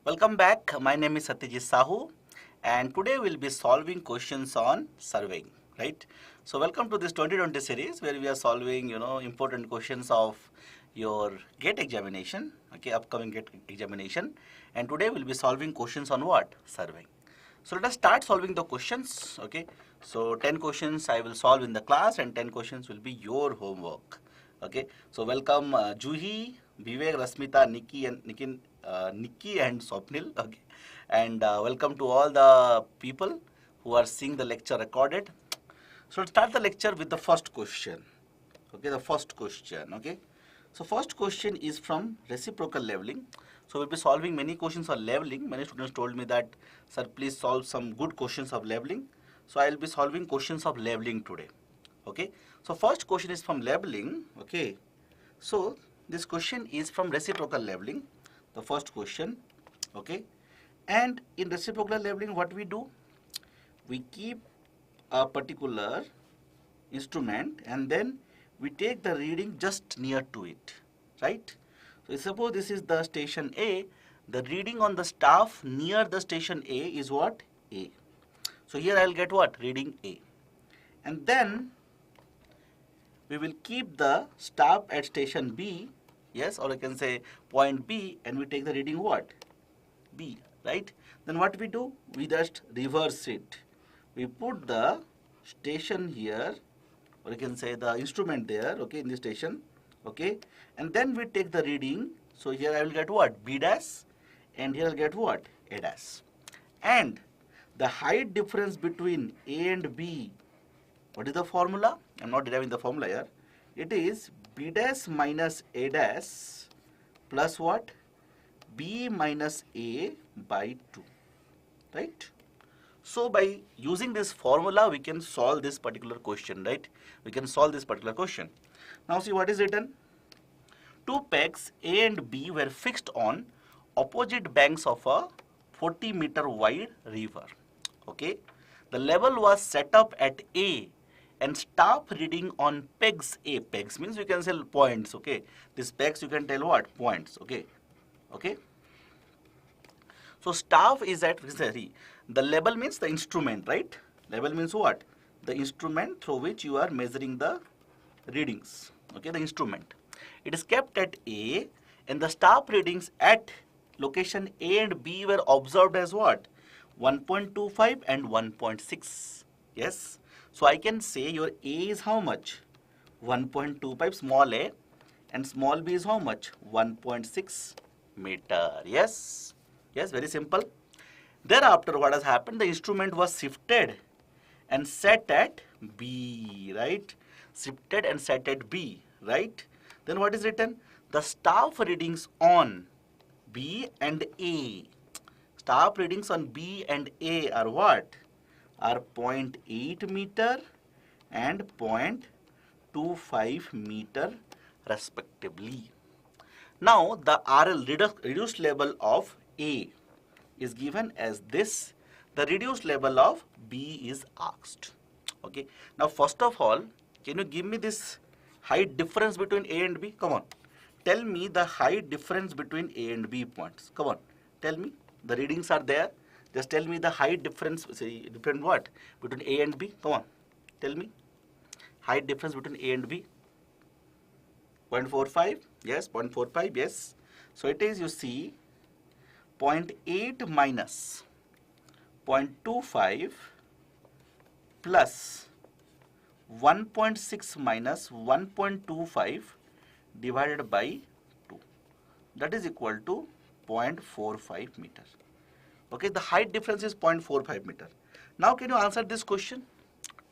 Welcome back. My name is Satyajeet Sahu and today we'll be solving questions on surveying, right? So welcome to this 2020 series where we are solving, important questions of your GATE examination, okay, upcoming GATE examination. And today we'll be solving questions on what? Surveying. So let us start solving the questions, okay? So 10 questions I will solve in the class and 10 questions will be your homework, okay? So welcome Juhi, Vivek, Rasmita, Nikki and Swapnil, okay? And welcome to all the people who are seeing the lecture recorded. So let's start the lecture with the first question, okay? The first question, okay? So first question is from reciprocal leveling. So we'll be solving many questions on leveling. Many students told me that, sir, please solve some good questions of leveling. So I'll be solving questions of leveling today. Okay. So first question is from leveling. Okay. So this question is from reciprocal leveling. The first question. Okay. And in reciprocal leveling, what we do? We keep a particular instrument and then we take the reading just near to it, right? So suppose this is the station A, the reading on the staff near the station A is what? A. So here I'll get what? Reading A. And then we will keep the staff at station B, yes, or I can say point B, and we take the reading what? B, right? Then what we do? We just reverse it. We put the station here, or you can say the instrument there, okay, in the station, okay, and then we take the reading. So here I will get what? B dash, and here I'll get what? A dash. And the height difference between A and B, what is the formula? I'm not deriving the formula here. It is B dash minus A dash plus what? B minus A by 2, right? So by using this formula, we can solve this particular question, right? We can solve this particular question. Now see what is written. Two pegs A and B were fixed on opposite banks of a 40-meter wide river. Okay. The level was set up at A and staff reading on pegs A. Pegs means you can say points. Okay. These pegs you can tell what? Points. Okay. Okay. So staff is at, the level means the instrument, right? Level means what? The instrument through which you are measuring the readings. Okay, the instrument. It is kept at A and the staff readings at location A and B were observed as what? 1.25 and 1.6. Yes. So I can say your A is how much? 1.25 small a, and small b is how much? 1.6 meter. Yes. Yes, very simple. Thereafter, what has happened? The instrument was shifted and set at B, right? Shifted and set at B, right? Then what is written? The staff readings on B and A. Staff readings on B and A are what? Are 0.8 meter and 0.25 meter respectively. Now, the RL reduced level of A is given as this. The reduced level of B is asked. Okay. Now, first of all, can you give me this height difference between A and B? Come on. Tell me the height difference between A and B points. Come on. Tell me. The readings are there. Just tell me the height difference. Say, different what? Between A and B. Come on. Tell me. Height difference between A and B. 0.45. Yes. 0.45. Yes. So it is, you see, 0.8 minus 0.25 plus 1.6 minus 1.25 divided by 2. That is equal to 0.45 meter. Okay, the height difference is 0.45 meter. Now can you answer this question?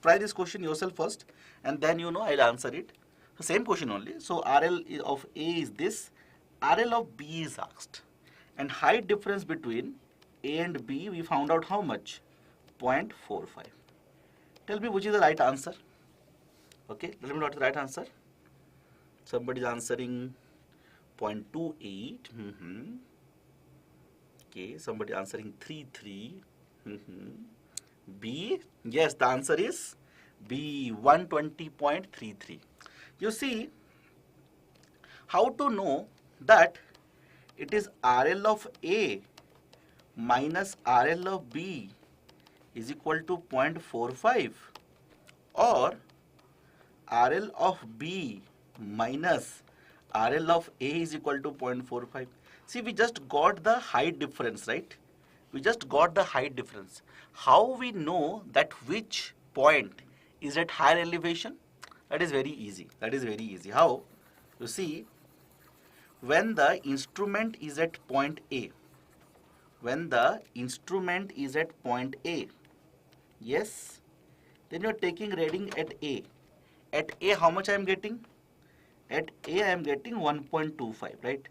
Try this question yourself first and then I'll answer it. The same question only. So RL of A is this, RL of B is asked. And height difference between A and B, we found out how much? 0.45. Tell me which is the right answer. Okay, tell me what is the right answer. Somebody is answering 0.28. Okay, somebody answering 33. B, yes, the answer is B, 120.33. You see, how to know that it is RL of A minus RL of B is equal to 0.45, or RL of B minus RL of A is equal to 0.45. See, we just got the height difference, right? We just got the height difference. How we know that which point is at higher elevation? That is very easy. That is very easy. How? You see, when the instrument is at point A, when the instrument is at point A, yes, then you are taking reading at A. At A, how much I am getting? At A, I am getting 1.25, right?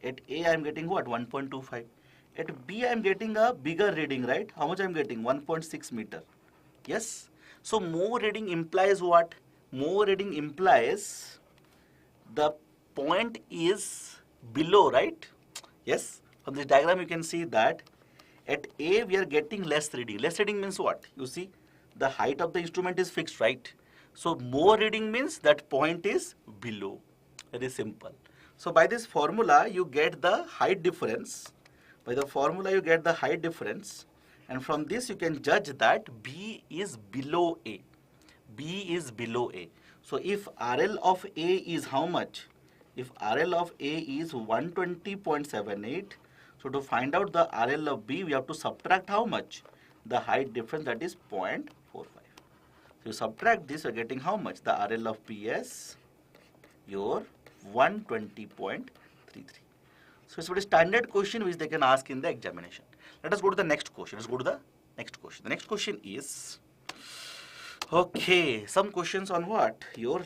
At A, I am getting what? 1.25. At B, I am getting a bigger reading, right? How much I am getting? 1.6 meter. Yes. So more reading implies what? More reading implies the point is below, right? Yes. From this diagram, you can see that at A, we are getting less reading. Less reading means what? You see, the height of the instrument is fixed, right? So more reading means that point is below. Very simple. So by this formula, you get the height difference. By the formula, you get the height difference. And from this, you can judge that B is below A. B is below A. So if RL of A is how much? If RL of A is 120.78, so to find out the RL of B, we have to subtract how much? The height difference, that is 0.45. So you subtract this, you're getting how much? The RL of B is your 120.33. So it's a very standard question which they can ask in the examination. Let us go to the next question. Let's go to the next question. The next question is, okay, some questions on what? Your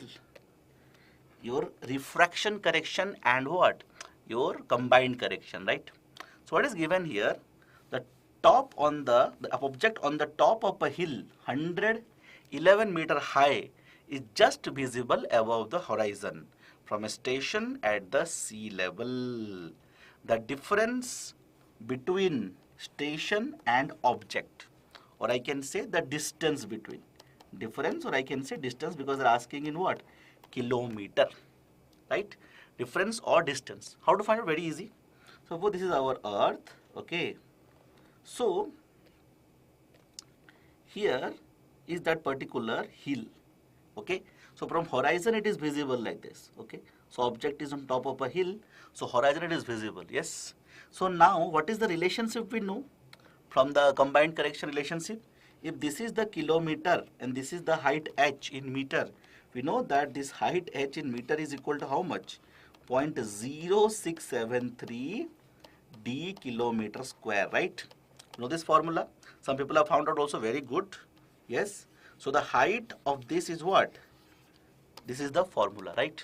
refraction correction and what? Your combined correction, right? So what is given here? The object on the top of a hill, 111 meter high, is just visible above the horizon from a station at the sea level. The difference between station and object, or I can say the distance between. Difference, or I can say distance, because they're asking in what? Kilometer, right? Difference or distance. How to find it? Very easy. Suppose this is our earth, okay? So here is that particular hill, okay? So from horizon it is visible like this, okay? So object is on top of a hill, so horizon it is visible, yes? So now what is the relationship we know from the combined correction relationship? If this is the kilometer and this is the height h in meter, we know that this height h in meter is equal to how much? 0.0673 d kilometer square, right? You know this formula? Some people have found out also very good. Yes. So the height of this is what? This is the formula, right?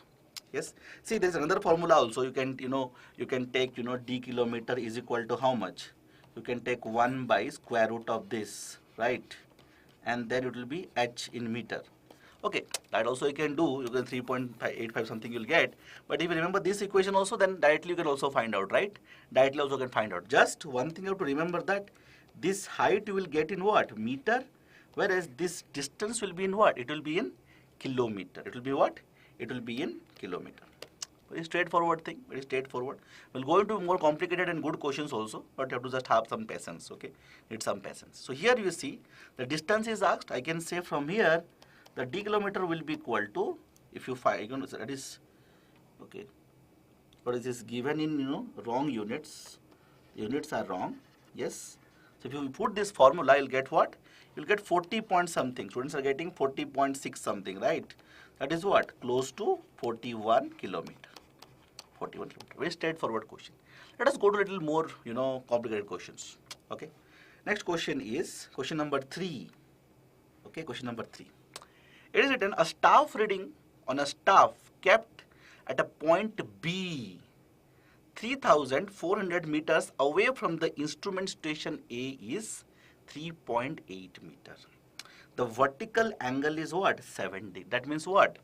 Yes. See, there is another formula also. You can, you can take, d kilometer is equal to how much? You can take 1 by square root of this, right? And then it will be h in meter. Okay, that also you can do. You can 3.85 something you'll get. But if you remember this equation also, then directly you can also find out, right? Directly also can find out. Just one thing you have to remember, that this height you will get in what? Meter. Whereas this distance will be in what? It will be in kilometer. It will be what? It will be in kilometer. Very straightforward thing. Very straightforward. We'll go into more complicated and good questions also. But you have to just have some patience, okay? Need some patience. So here you see the distance is asked. I can say from here, the d kilometer will be equal to, if you find, that is, okay, but it is given in, wrong units. Units are wrong, yes. So if you put this formula, you'll get what? You'll get 40 point something. Students are getting 40.6 something, right? That is what? Close to 41 kilometer. 41 kilometer. Very straightforward question. Let us go to a little more, complicated questions. Okay. Next question is question number 3. Okay, question number 3. It is written, a staff reading on a staff kept at a point B 3,400 meters away from the instrument station A is 3.8 meters. The vertical angle is what? 70. That means what?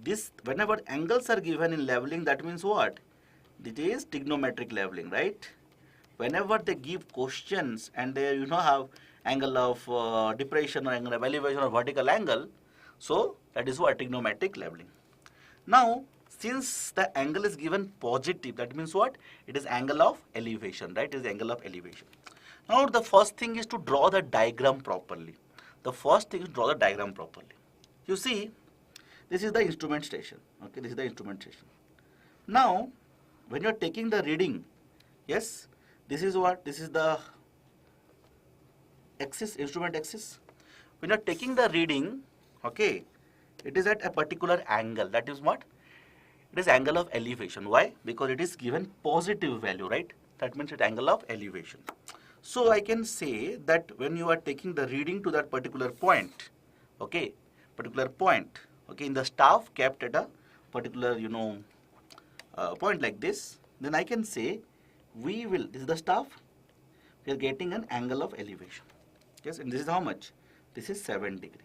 This, whenever angles are given in leveling, that means what? It is trigonometric leveling, right? Whenever they give questions and they have angle of depression or angle of elevation or vertical angle, so that is what? Trigonometric leveling. Now, since the angle is given positive, that means what? It is angle of elevation, right? It is angle of elevation. Now the first thing is to draw the diagram properly. The first thing is draw the diagram properly. You see, this is the instrument station. Okay, this is the instrument station. Now, when you are taking the reading, yes, this is what? This is the axis, instrument axis. When you are taking the reading, okay, it is at a particular angle. That is what? It is angle of elevation. Why? Because it is given positive value, right? That means it's angle of elevation. So I can say that when you are taking the reading to that particular point, okay, in the staff kept at a particular, point like this, then I can say this is the staff, we are getting an angle of elevation. Yes, and this is how much? This is 7 degree.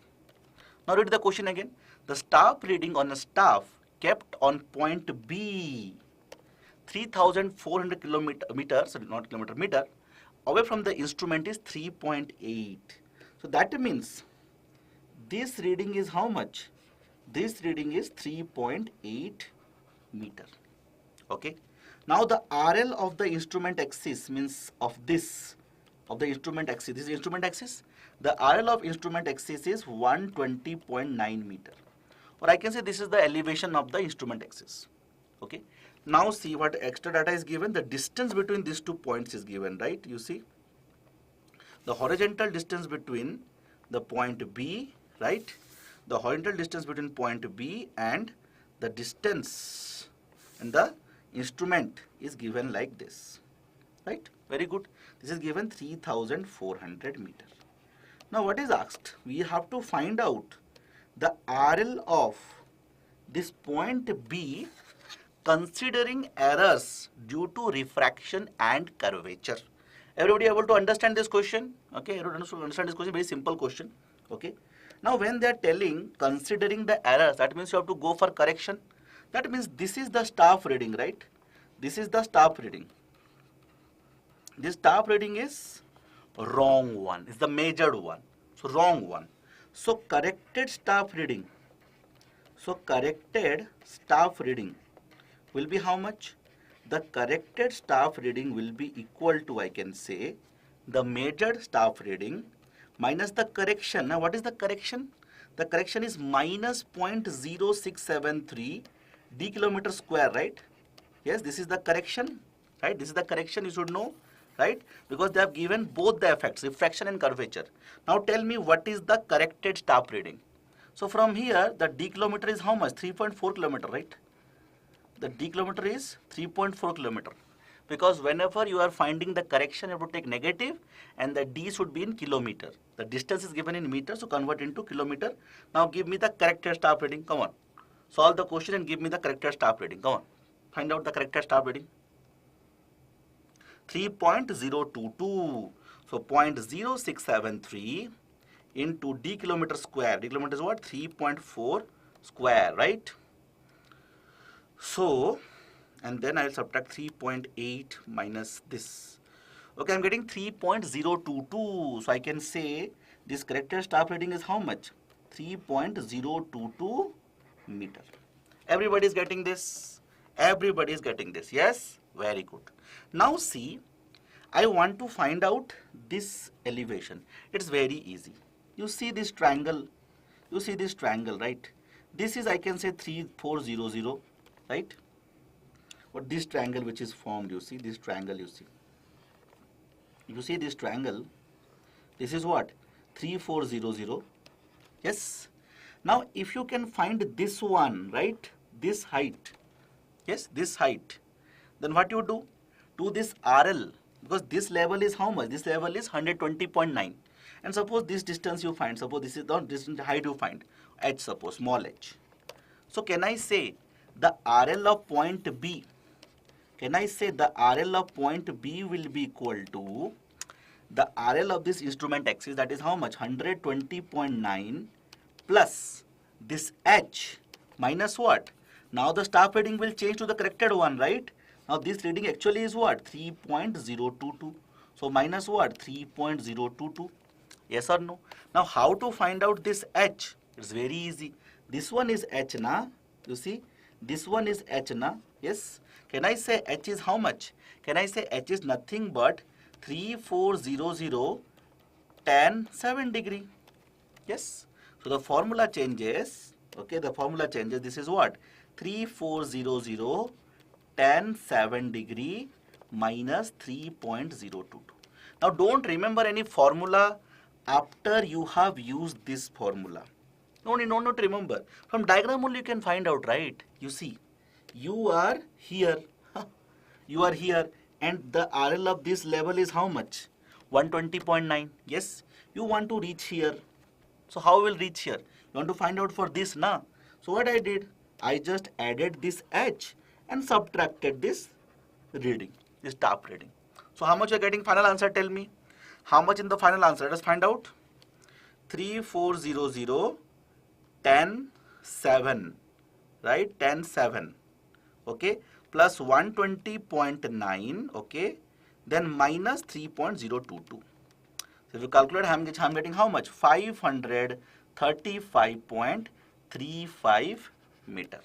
Now read the question again. The staff reading on a staff kept on point B, 3,400 meter away from the instrument is 3.8. So that means this reading is how much? This reading is 3.8 meter. Okay. Now the RL of the instrument axis means this is instrument axis. The RL of instrument axis is 120.9 meter. Or I can say this is the elevation of the instrument axis. Okay. Now see what extra data is given. The distance between these 2 points is given, right? You see the horizontal distance between the point B, right? The horizontal distance between point B and the distance and the instrument is given like this, right? Very good. This is given 3,400 meter. Now what is asked? We have to find out the RL of this point B considering errors due to refraction and curvature. Everybody able to understand this question? Okay, everybody understand this question? Very simple question. Okay. Now when they are telling considering the errors, that means you have to go for correction. That means this is the staff reading, right? This is the staff reading. This staff reading is wrong one. It's the measured one. So wrong one. So corrected staff reading. So corrected staff reading will be how much? The corrected staff reading will be equal to, I can say, the measured staff reading minus the correction. Now what is the correction? The correction is minus 0.0673 d kilometer square, right? Yes, this is the correction, right? This is the correction, you should know, right? Because they have given both the effects, refraction and curvature. Now tell me what is the corrected staff reading. So from here, the d kilometer is how much? 3.4 kilometer, right? The d kilometer is 3.4 kilometer. Because whenever you are finding the correction, you have to take negative and the d should be in kilometer. The distance is given in meter, so convert into kilometer. Now give me the corrected staff reading. Come on. Solve the question and give me the corrected staff reading. Come on. Find out the corrected staff reading. 3.022. So 0.0673 into d kilometer square. D kilometer is what? 3.4 square, right? So, and then I will subtract 3.8 minus this. Okay, I am getting 3.022. So I can say this corrected staff reading is how much? 3.022 meter. Everybody is getting this? Everybody is getting this. Yes? Very good. Now see, I want to find out this elevation. It's very easy. You see this triangle. You see this triangle, right? This is, I can say, 3400, right? But this triangle which is formed, you see this triangle, you see. You see this triangle. This is what? 3400. Yes. Now, if you can find this one, right? This height. Yes, this height. Then what you do? To this RL, because this level is how much? This level is 120.9. And suppose this distance you find, suppose this is the distance height you find, h, suppose, small h. So can I say the RL of point B, can I say the RL of point B will be equal to the RL of this instrument axis, that is how much? 120.9 plus this h minus what? Now the staff reading will change to the corrected one, right? Now this reading actually is what? 3.022. So minus what? 3.022. Yes or no? Now how to find out this h? It's very easy. This one is h na. You see? This one is h na. Yes. Can I say h is how much? Can I say h is nothing but 3400 tan 7 degree. Yes. So the formula changes. Okay, the formula changes. This is what? 3400 tan 7 degree minus 3.022. Now don't remember any formula after you have used this formula. No need to remember. From diagram only you can find out, right? You see, you are here. You are here, and the RL of this level is how much? 120.9. Yes, you want to reach here. So how will reach here? You want to find out for this, na? So what I did? I just added this H and subtracted this reading, this top reading. So how much you are getting final answer? Tell me. How much in the final answer? Let us find out. 3400 tan 7, right? Tan 7, okay, plus 120.9, okay, then minus 3.022. So if you calculate, I'm getting how much? 535.35 meter.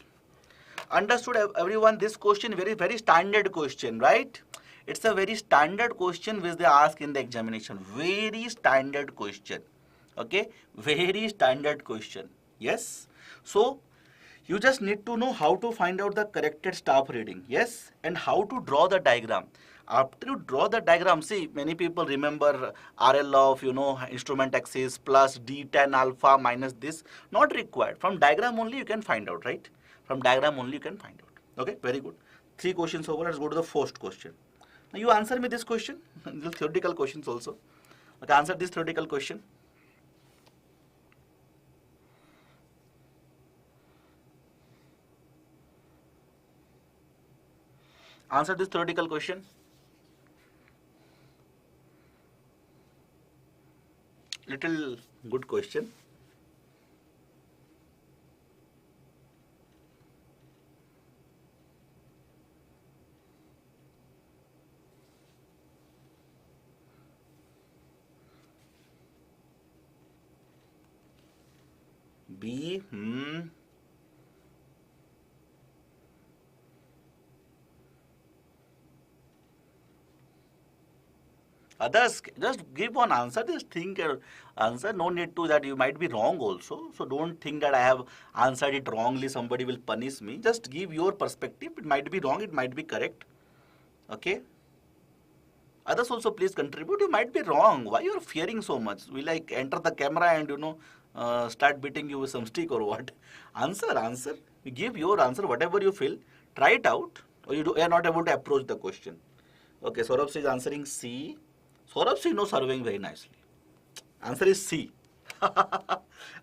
Understood, everyone? This question very standard question, right? It's a very standard question which they ask in the examination. Very standard question. Okay, very standard question. Yes. So you just need to know how to find out the corrected staff reading. Yes, and how to draw the diagram. After you draw the diagram, see, many people remember RL of, instrument axis plus D tan alpha minus this. Not required. From diagram only you can find out, right? From diagram only you can find out. Okay, very good. 3 questions over. Let's go to the first question. Now you answer me this question. The theoretical questions also. Okay, answer this theoretical question. Answer this theoretical question. Little good question. B. Others, just give one answer, just think answer. No need to that you might be wrong also. So don't think that I have answered it wrongly, somebody will punish me. Just give your perspective. It might be wrong, it might be correct. Okay. Others also please contribute. You might be wrong. Why you are fearing so much? We like enter the camera and start beating you with some stick or what? Answer. You give your answer, whatever you feel. Try it out, or you are not able to approach the question. Okay, Saurabh is answering C. Saurabh knows surveying very nicely. Answer is C.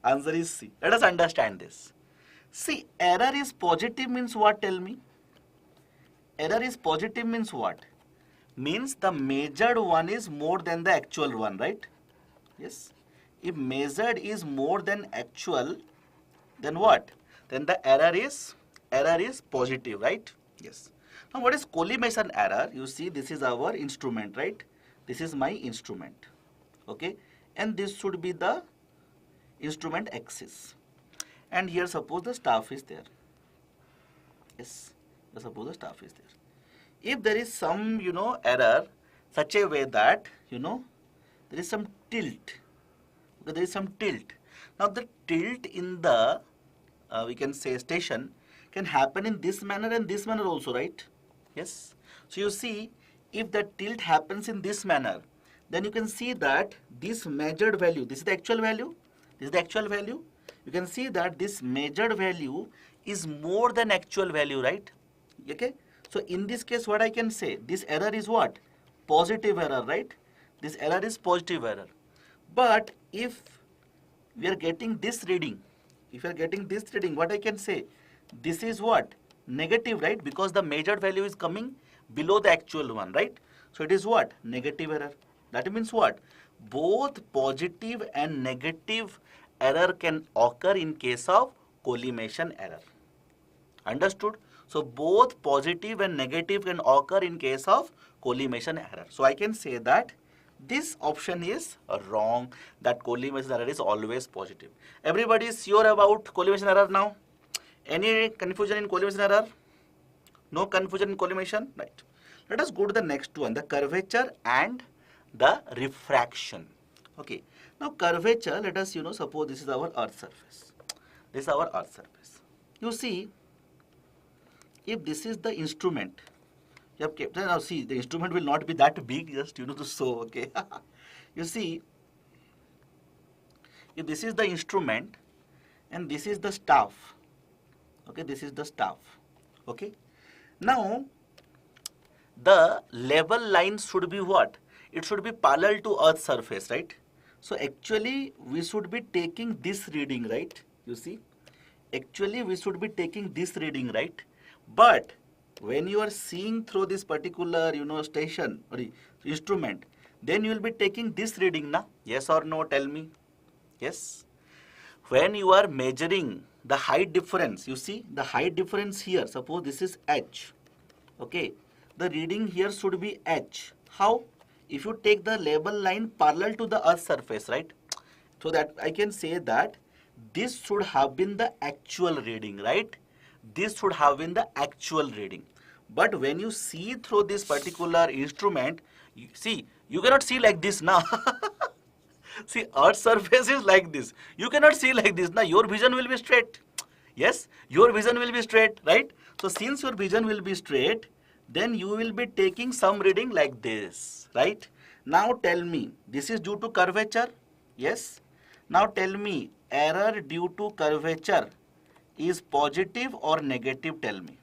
Answer is C. Let us understand this. See, error is positive means what? Tell me. Error is positive means what? Means the measured one is more than the actual one, right? Yes. If measured is more than actual, then what? Then the error is positive, right? Yes. Now what is collimation error? You see, this is our instrument, right? This is my instrument, okay? And this should be the instrument axis. And here suppose the staff is there. Yes, suppose the staff is there. If there is some, error, such a way that, there is some tilt. Okay, there is some tilt. Now the tilt in the, we can say station, can happen in this manner and this manner also, right? Yes. So you see, if the tilt happens in this manner, then you can see that this measured value, this is the actual value, this is the actual value. You can see that this measured value is more than actual value, right? Okay. So in this case, what I can say, this error is what? Positive error, right? This error is positive error. But if we are getting this reading, what I can say, this is what? Negative, right? Because the measured value is coming below the actual one, right? So it is what? Negative error. That means what? Both positive and negative error can occur in case of collimation error. Understood? So both positive and negative can occur in case of collimation error. So I can say that this option is wrong, that collimation error is always positive. Everybody is sure about collimation error now? Any confusion in collimation error? No confusion in collimation? Right. Let us go to the next one, the curvature and the refraction. Okay. Now curvature, let us, suppose this is our earth surface. This is our earth surface. You see, if this is the instrument, you have kept, now see, the instrument will not be that big, just, to show, okay. You see, if this is the instrument and this is the staff, okay, this is the staff, okay. Now, the level line should be what? It should be parallel to earth surface, right? So actually, we should be taking this reading, right? You see, actually we should be taking this reading, right? But when you are seeing through this particular, station or instrument, then you will be taking this reading, na? Yes or no? Tell me. Yes. When you are measuring the height difference, you see the height difference here, suppose this is h, okay, the reading here should be h. How? If you take the level line parallel to the earth surface, right? So that I can say that this should have been the actual reading, right? This should have been the actual reading. But when you see through this particular instrument, you cannot see like this now. See, earth surface is like this. You cannot see like this. Now your vision will be straight. Yes, your vision will be straight, right? So since your vision will be straight, then you will be taking some reading like this, right? Now tell me, this is due to curvature? Yes. Now tell me, error due to curvature is positive or negative? Tell me.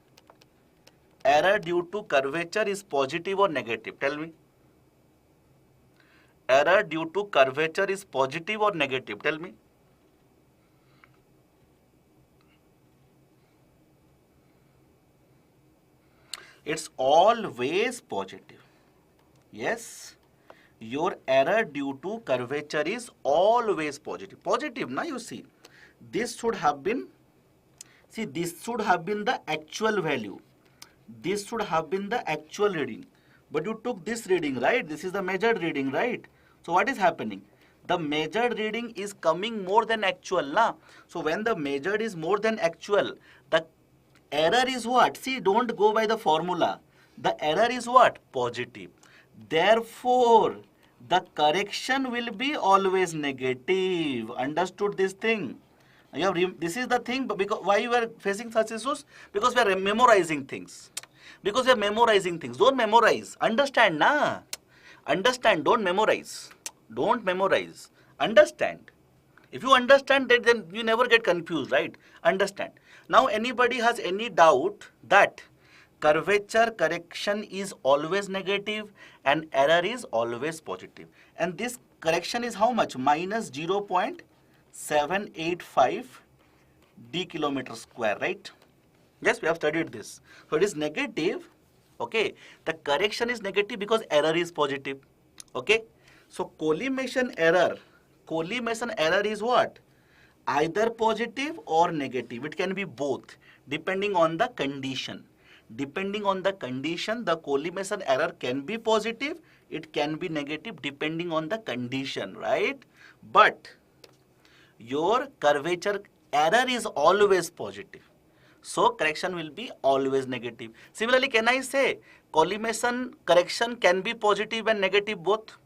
Error due to curvature is positive or negative? Tell me. Error due to curvature is positive or negative? Tell me. It's always positive. Yes. Your error due to curvature is always positive. Positive, now you see. This should have been, this should have been the actual value. This should have been the actual reading. But you took this reading, right? This is the measured reading, right? So what is happening? The measured reading is coming more than actual, na? So when the measured is more than actual, the error is what? See, don't go by the formula. The error is what? Positive. Therefore, the correction will be always negative. Understood this thing? This is the thing, because why you are facing such issues? Because we are memorizing things. Because we are memorizing things. Don't memorize. Understand, na? Understand, don't memorize. Don't memorize. Understand. If you understand that, then you never get confused, right? Understand. Now, anybody has any doubt that curvature correction is always negative and error is always positive. And this correction is how much? Minus 0.785 d kilometer square, right? Yes, we have studied this. So it is negative, okay? The correction is negative because error is positive, okay? So collimation error is what? Either positive or negative. It can be both, depending on the condition. Depending on the condition, the collimation error can be positive, it can be negative, depending on the condition, right? But your curvature error is always positive. So correction will be always negative. Similarly, can I say collimation correction can be positive and negative both?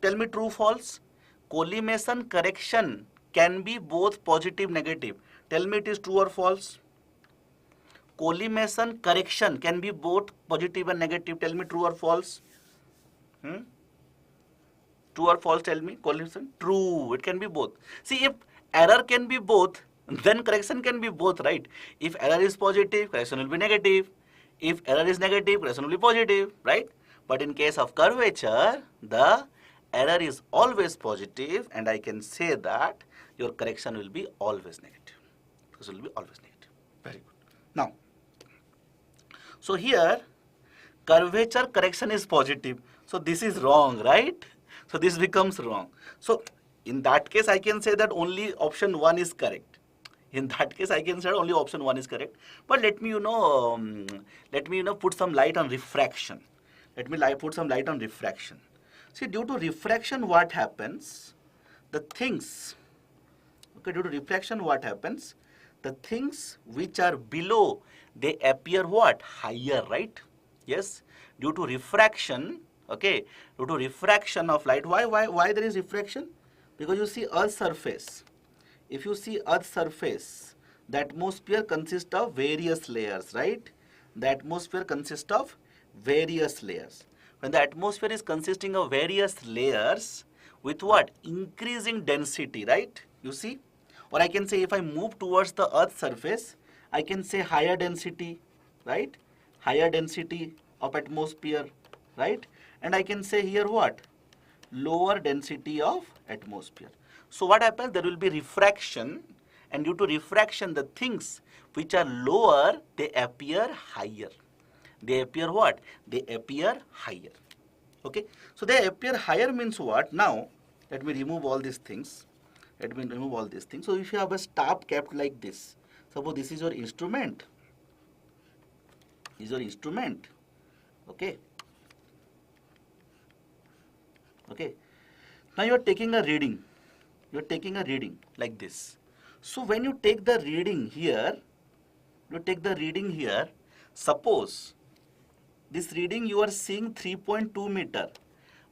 Tell me true, false. Collimation correction can be both positive, negative. Tell me it is true or false. Collimation correction can be both positive and negative. Tell me true or false. True or false, tell me. Collimation, true. It can be both. See, if error can be both, then correction can be both, right? If error is positive, correction will be negative. If error is negative, correction will be positive, right? But in case of curvature, the error is always positive, and I can say that your correction will be always negative. This will be always negative. Very good. Now, so here, curvature correction is positive. So this is wrong, right? So this becomes wrong. So in that case, I can say that only option 1 is correct. In that case, I can say only option 1 is correct. But let me, put some light on refraction. Let me put some light on refraction. See, due to refraction, what happens? The things, okay, due to refraction, what happens? The things which are below, they appear what? Higher, right? Yes. Due to refraction, Okay, due to refraction of light. Why there is refraction? Because you see Earth's surface. If you see Earth's surface, the atmosphere consists of various layers, right? The atmosphere consists of various layers. When the atmosphere is consisting of various layers, with what? Increasing density, right? You see? Or I can say if I move towards the Earth's surface, I can say higher density, right? Higher density of atmosphere, right? And I can say here what? Lower density of atmosphere. So what happens? There will be refraction, and due to refraction, the things which are lower, they appear higher. They appear what? They appear higher. Okay. So they appear higher means what? Now, let me remove all these things. Let me remove all these things. So if you have a stab kept like this, suppose this is your instrument. This is your instrument. Okay. Okay. Now you are taking a reading. You are taking a reading like this. So when you take the reading here, suppose this reading you are seeing 3.2 meter,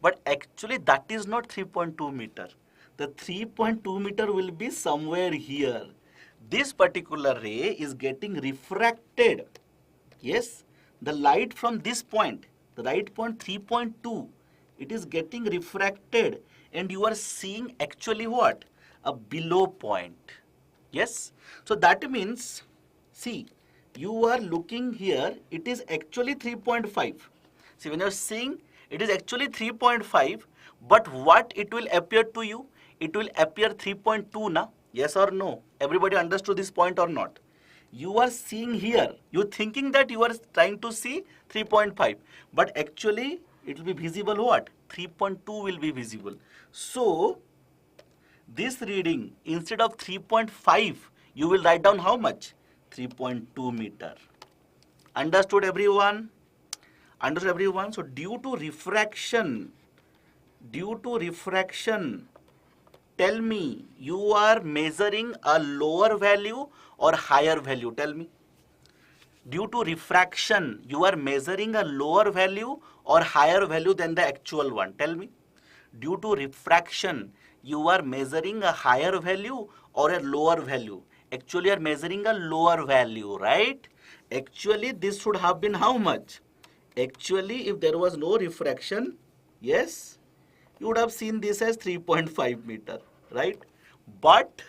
but actually that is not 3.2 meter. The 3.2 meter will be somewhere here. This particular ray is getting refracted. Yes, the light from this point, the right point 3.2, it is getting refracted, and you are seeing actually what? A below point. Yes, so that means, see, you are looking here, it is actually 3.5. See, when you are seeing, it is actually 3.5, but what it will appear to you? It will appear 3.2 na? Yes or no? Everybody understood this point or not? You are seeing here, you thinking that you are trying to see 3.5, but actually it will be visible what? 3.2 will be visible. So this reading, instead of 3.5, you will write down how much? 3.2 meter. Understood everyone? Understood everyone? So due to refraction, tell me, you are measuring a lower value or higher value? Tell me. Due to refraction, you are measuring a lower value or higher value than the actual one? Tell me. Due to refraction, you are measuring a higher value or a lower value? Actually, you are measuring a lower value, right? Actually, this should have been how much? Actually, if there was no refraction, yes, you would have seen this as 3.5 meter, right? But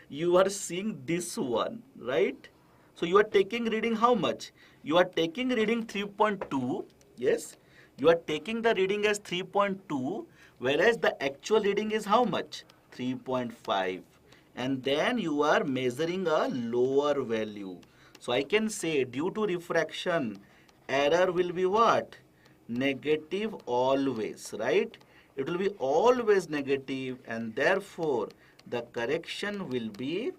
you are seeing this one, right? So you are taking reading how much? You are taking reading 3.2, yes. You are taking the reading as 3.2, whereas the actual reading is how much? 3.5. And then you are measuring a lower value. So I can say due to refraction, error will be what? Negative always, right? It will be always negative, and therefore the correction will be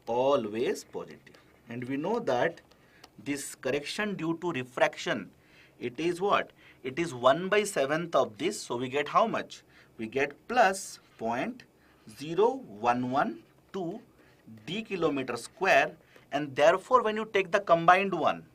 always positive. And we know that this correction due to refraction, it is what? It is 1/7 of this. So we get how much? We get plus 0.0112 d kilometer square, and therefore when you take the combined one,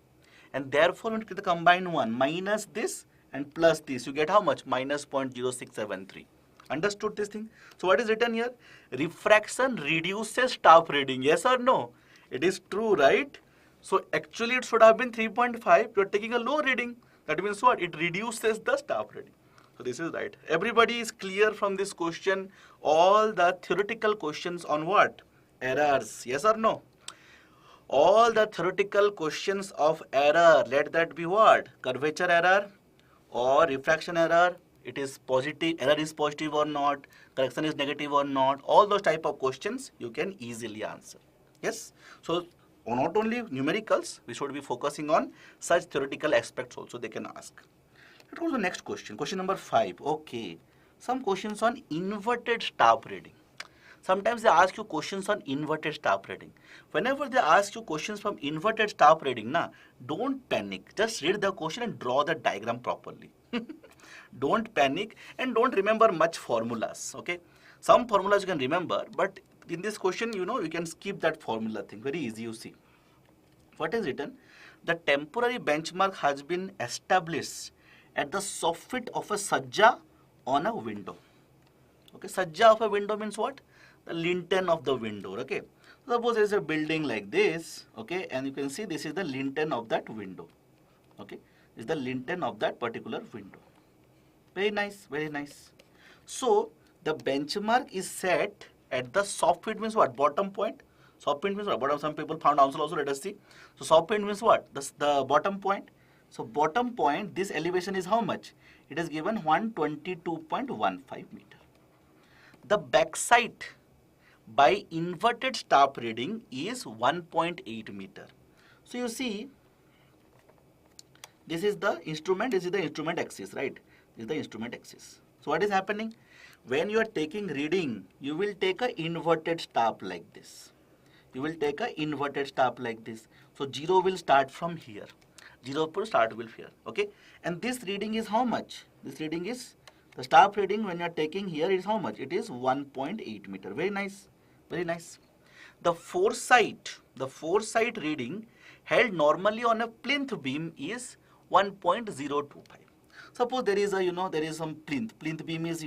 minus this and plus this, you get how much? Minus 0.0673. Understood this thing? So what is written here? Refraction reduces staff reading. Yes or no? It is true, right? So actually it should have been 3.5. You are taking a low reading. That means what? It reduces the staff reading. So this is right. Everybody is clear from this question. All the theoretical questions on what? Errors. Yes or no? All the theoretical questions of error, let that be what? Curvature error or refraction error. It is positive, error is positive or not, correction is negative or not. All those type of questions you can easily answer. Yes. So not only numericals, we should be focusing on such theoretical aspects also they can ask. Let's go to the next question. Question number 5. Okay. Some questions on inverted staff reading. Sometimes they ask you questions on inverted staff reading. Whenever they ask you questions from inverted staff reading, don't panic. Just read the question and draw the diagram properly. Don't panic and don't remember much formulas. Okay, some formulas you can remember, but in this question, you can skip that formula thing. Very easy, you see. What is written? The temporary benchmark has been established at the soffit of a sajja on a window. Okay, sajja of a window means what? The lintel of the window. Okay, suppose there is a building like this. Okay, and you can see this is the lintel of that window. Okay, this is the lintel of that particular window. Very nice, very nice. So the benchmark is set at the soffit means what? Bottom point. Soffit means what? Bottom. Some people found answer also. Let us see. So soffit means what? The bottom point. So bottom point. This elevation is how much? It is given 122.15 meter. The backside by inverted staff reading is 1.8 meter. So you see, this is the instrument. This is the instrument axis, right? This is the instrument axis. So what is happening? When you are taking reading, you will take a inverted staff like this. You will take a inverted staff like this. So 0 will start from here. 0 will start will here. Okay. And this reading is how much? This reading is, the staff reading when you are taking here is how much? It is 1.8 meter. Very nice. Very nice. The foresight reading held normally on a plinth beam is 1.025. Suppose there is a, there is some plinth. Plinth beam is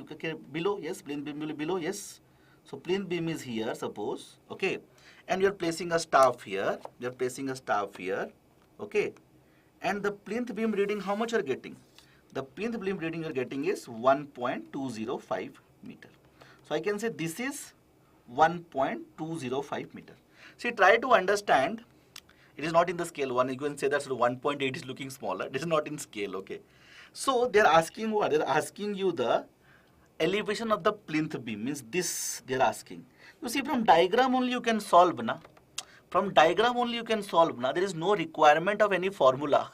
below, yes, plinth beam below, yes. So plinth beam is here, suppose, okay. And you are placing a staff here, okay. And the plinth beam reading, how much you are getting? The plinth beam reading you are getting is 1.205 meter. So I can say this is 1.205 meter. See, try to understand. It is not in the scale 1. You can say that 1.8 is looking smaller. It is not in scale, okay. So they are asking what? They are asking you the elevation of the plinth beam. Means this they are asking. You see, from diagram only you can solve, na. From diagram only you can solve, na. There is no requirement of any formula.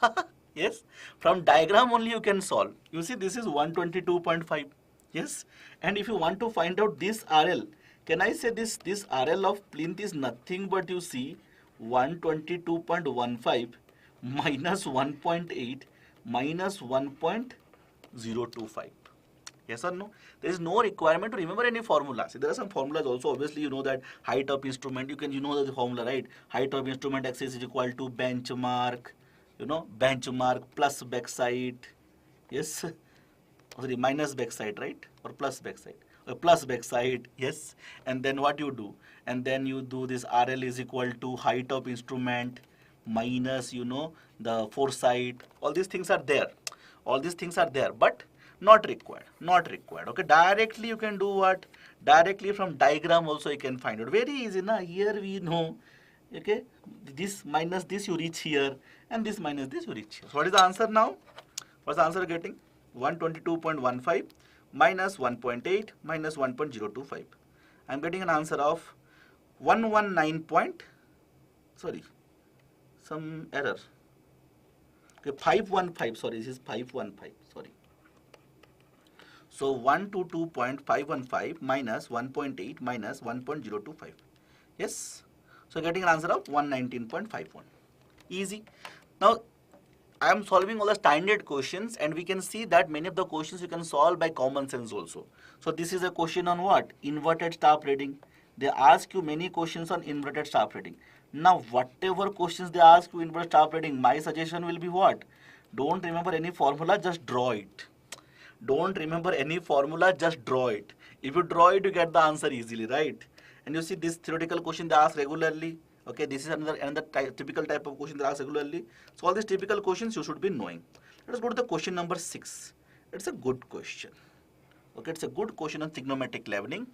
Yes. From diagram only you can solve. You see, this is 122.5. Yes. And if you want to find out this RL, can I say this RL of plinth is nothing but, you see, 122.15 minus 1.8 minus 1.025. Yes or no? There is no requirement to remember any formula. See, there are some formulas also. Obviously, you know that height of instrument, you know the formula, right? Height of instrument axis is equal to benchmark, benchmark plus backside. Yes. Sorry, minus backside, right? Or plus backside. Plus backside, yes. And then what you do? And then you do this RL is equal to height of instrument minus, the foresight. All these things are there. All these things are there, but not required. Not required. Okay, directly you can do what? Directly from diagram also you can find it. Very easy, na? Here we know. Okay, this minus this you reach here, and this minus this you reach here. So what is the answer now? What's the answer getting? 122.15 minus 1.8 minus 1.025. I'm getting an answer of 119. Some error. Okay, 515. Sorry, this is 515. Sorry. So 122.515 minus 1.8 minus 1.025. Yes. So getting an answer of 119.51. Easy. Now I am solving all the standard questions, and we can see that many of the questions you can solve by common sense also. So this is a question on what? Inverted staff reading. They ask you many questions on inverted staff reading. Now whatever questions they ask you inverted staff reading, my suggestion will be what? Don't remember any formula, just draw it. Don't remember any formula, just draw it. If you draw it, you get the answer easily, right? And you see this theoretical question they ask regularly. Okay, this is another typical type of question they ask regularly. So all these typical questions you should be knowing. Let us go to the question number 6. It's a good question. Okay, it's a good question on trigonometric leveling.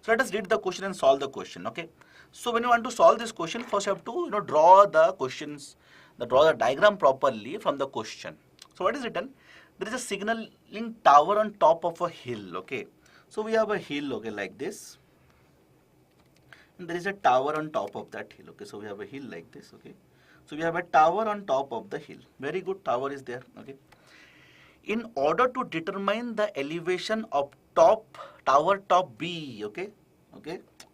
So let us read the question and solve the question. Okay. So when you want to solve this question, first you have to draw the questions, draw the diagram properly from the question. So what is written? There is a signaling tower on top of a hill. Okay. So we have a hill. Okay, like this. And there is a tower on top of that hill. Okay, so we have a hill like this. Okay, so we have a tower on top of the hill. Very good, tower is there. Okay, in order to determine the elevation of tower top B. Okay,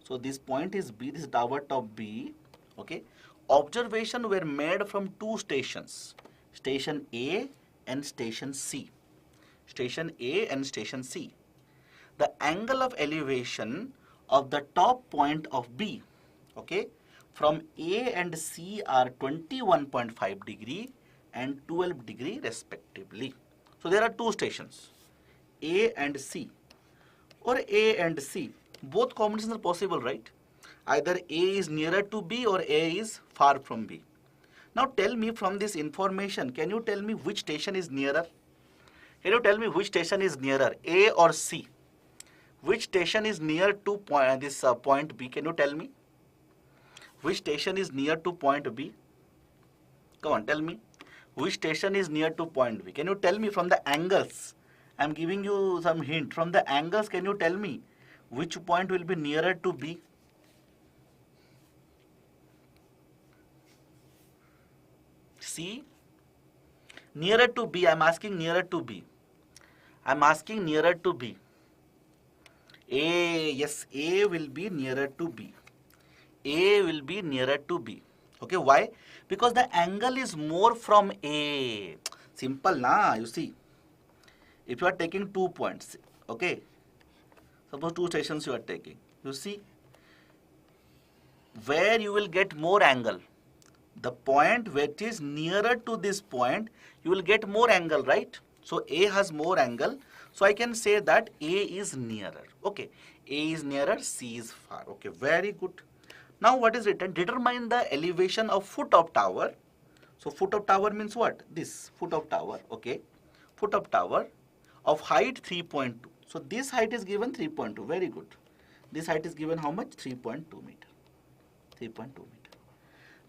so this point is B. This is tower top B. Okay, observation were made from two stations, station A and station C. Station A and station C. The angle of elevation of the top point of B, okay, from A and C are 21.5 degree and 12 degree respectively. So there are two stations, A and C, or A and C. Both combinations are possible, right? Either A is nearer to B or A is far from B. Now tell me from this information, can you tell me which station is nearer? Can you tell me which station is nearer, A or C? Which station is near to point B? Can you tell me? Which station is near to point B? Come on, tell me. Which station is near to point B? Can you tell me from the angles? I am giving you some hint. From the angles, can you tell me which point will be nearer to B? C? Nearer to B. I am asking nearer to B. I am asking nearer to B. A, yes, A will be nearer to B. A will be nearer to B. Okay, why? Because the angle is more from A. Simple na, you see. If you are taking 2 points, okay, suppose 2 stations you are taking, you see, where you will get more angle. The point which is nearer to this point, you will get more angle, right? So A has more angle. So I can say that A is nearer. Okay, A is nearer, C is far. Okay, very good. Now what is written? Determine the elevation of foot of tower. So foot of tower means what? This foot of tower. Okay, foot of tower of height 3.2. So this height is given 3.2. Very good. This height is given how much? 3.2 meter. 3.2 meter.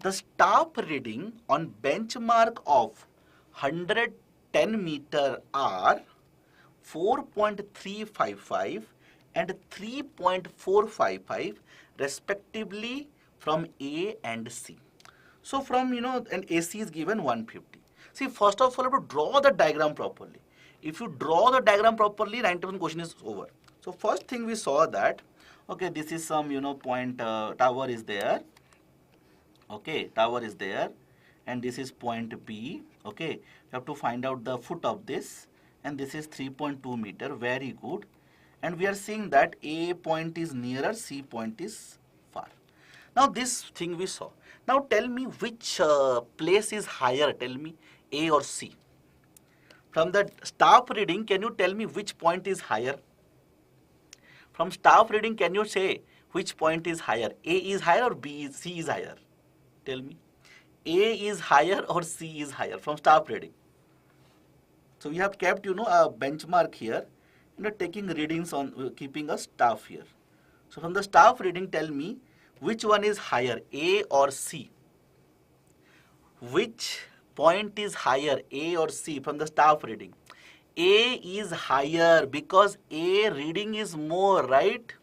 The staff reading on benchmark of 110 meter are 4.355 and 3.455 respectively from A and C. So from, and AC is given 150. See, first of all, you have to draw the diagram properly. If you draw the diagram properly, 90% question is over. So first thing we saw that, okay, this is some, point, tower is there. Okay, tower is there. And this is point B. Okay, you have to find out the foot of this. And this is 3.2 meter. Very good. And we are seeing that A point is nearer, C point is far. Now this thing we saw. Now tell me which place is higher. Tell me A or C. From the staff reading, can you tell me which point is higher? From staff reading, can you say which point is higher? A is higher or C is higher? Tell me. A is higher or C is higher from staff reading? So we have kept, a benchmark here. Taking readings on keeping a staff here. So from the staff reading, tell me which one is higher, A or C? Which point is higher, A or C from the staff reading? A is higher because A reading is more, right?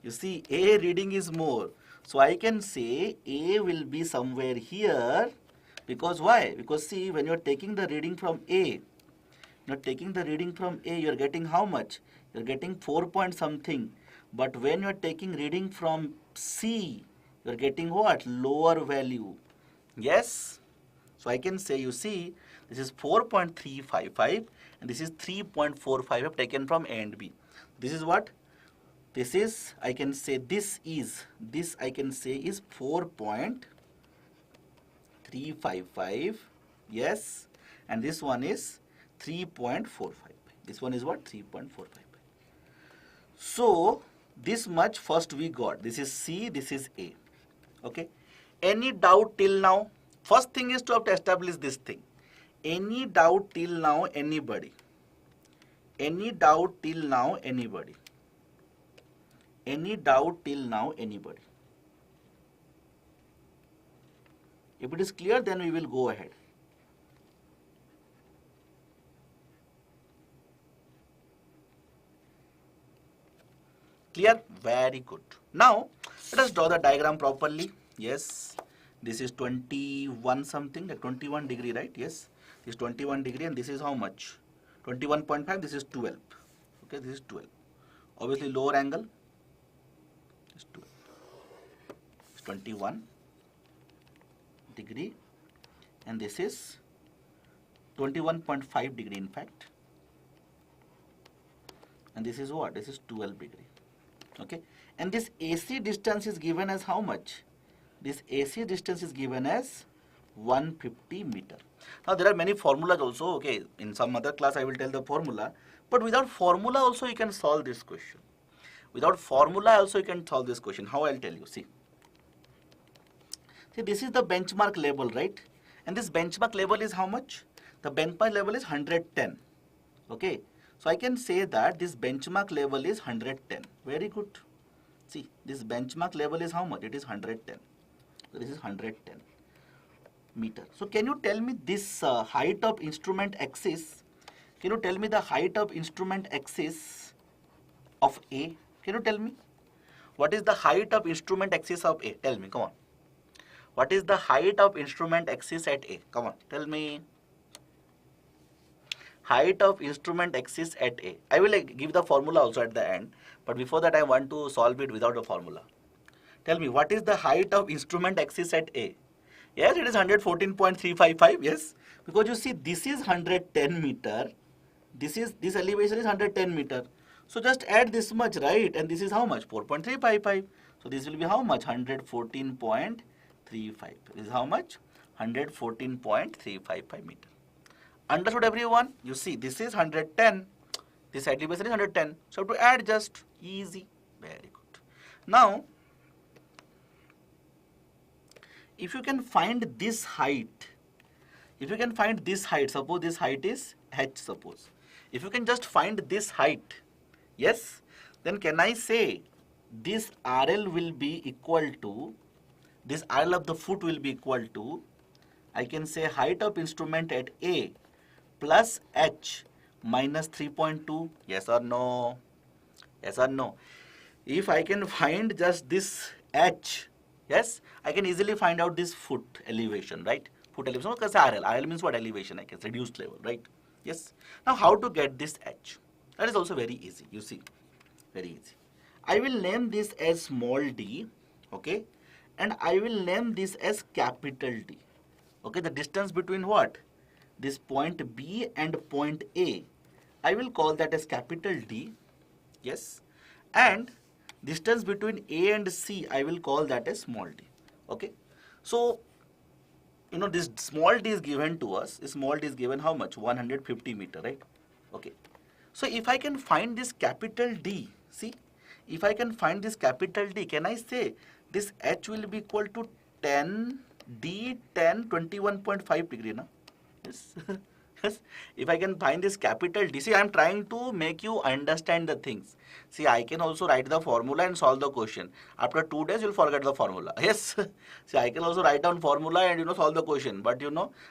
You see, A reading is more. So I can say A will be somewhere here because why? Because see, when you are taking the reading from A, you are taking the reading from A, you are getting how much? You are getting 4 point something. But when you are taking reading from C, you are getting what? Lower value. Yes? So I can say, you see, this is 4.355 and this is 3.45 I have taken from A and B. This is what? This is, I can say, this I can say is 4.355. Yes? And this one is 3.45. This one is what? 3.45. So this much first we got. This is C, this is A. Okay. Any doubt till now? First thing is to have to establish this thing. Any doubt till now, anybody? Any doubt till now, anybody? Any doubt till now, anybody? If it is clear, then we will go ahead. Clear? Very good. Now, let us draw the diagram properly. Yes, this is 21 something, like 21 degree, right? Yes, this is 21 degree and this is how much? 21.5, this is 12. Okay, this is 12. Obviously, lower angle is 12. It's 21 degree and this is 21.5 degree in fact. And this is what? This is 12 degree. Okay, and this AC distance is given as how much? This AC distance is given as 150 meter. Now there are many formulas also, okay. In some other class I will tell the formula, but without formula also you can solve this question. Without formula also you can solve this question. How I'll tell you, see. See, this is the benchmark level, right? And this benchmark level is how much? The benchmark level is 110, okay. So I can say that this benchmark level is 110, very good. See, this benchmark level is how much? It is 110. So this is 110 meter. So can you tell me this height of instrument axis? Can you tell me the height of instrument axis of A? Can you tell me? What is the height of instrument axis of A? Tell me, come on. What is the height of instrument axis at A? Come on, tell me. Height of instrument axis at A. I will give the formula also at the end, but before that I want to solve it without a formula. Tell me, what is the height of instrument axis at A? Yes, it is 114.355, yes. Because you see, this is 110 meter. This elevation is 110 meter. So just add this much, right? And this is how much? 4.355. So this will be how much? 114.35. This is how much? 114.355 meter. Understood, everyone? You see, this is 110. This elevation is 110. So to add, just easy. Very good. Now, if you can find this height, suppose this height is h, suppose. If you can just find this height, yes, then can I say this RL will be equal to, this RL of the foot will be equal to, I can say height of instrument at A plus h minus 3.2, yes or no? Yes or no? If I can find just this h, yes, I can easily find out this foot elevation, right? Foot elevation, because RL. RL means what? Elevation, I guess, reduced level, right? Yes. Now, how to get this h? That is also very easy, you see. Very easy. I will name this as small d, okay? And I will name this as capital D. Okay, the distance between what? This point B and point A. I will call that as capital D, yes. And distance between A and C, I will call that as small d. Okay. So, you know, this small d is given to us. Small d is given how much? 150 meter, right? Okay. So, if I can find this capital D, see, if I can find this capital D, can I say this h will be equal to 10 d 10 21.5 degree, na? Yes. Yes. If I can find this capital D, see, I am trying to make you understand the things. See, I can also write the formula and solve the question. After 2 days, you'll forget the formula. Yes. See, I can also write down formula and, solve the question. But,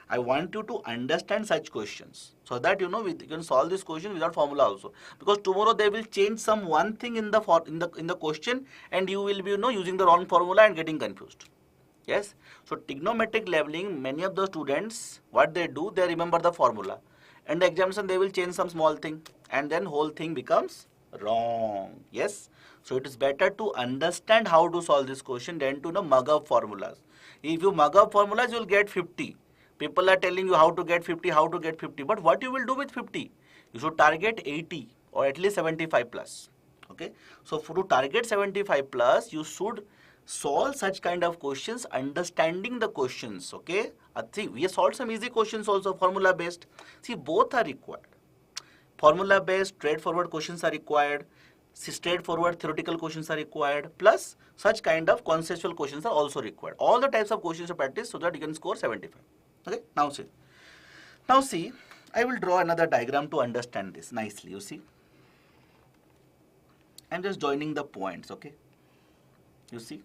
I want you to understand such questions. So that, you can solve this question without formula also. Because tomorrow they will change some one thing in the question, and you will be, using the wrong formula and getting confused. Yes. So trigonometric leveling, many of the students, what they do, they remember the formula. And the examination, they will change some small thing. And then whole thing becomes wrong. Yes. So it is better to understand how to solve this question than to mug up formulas. If you mug up formulas, you will get 50. People are telling you how to get 50, how to get 50. But what you will do with 50? You should target 80 or at least 75 plus. Okay. So to target 75 plus, you should solve such kind of questions, understanding the questions, okay? I think we have solved some easy questions also, formula based. See, both are required. Formula based, straightforward questions are required. Straightforward theoretical questions are required. Plus, such kind of conceptual questions are also required. All the types of questions are practiced so that you can score 75. Okay, now see. Now see, I will draw another diagram to understand this nicely, you see. I'm just joining the points, okay? You see.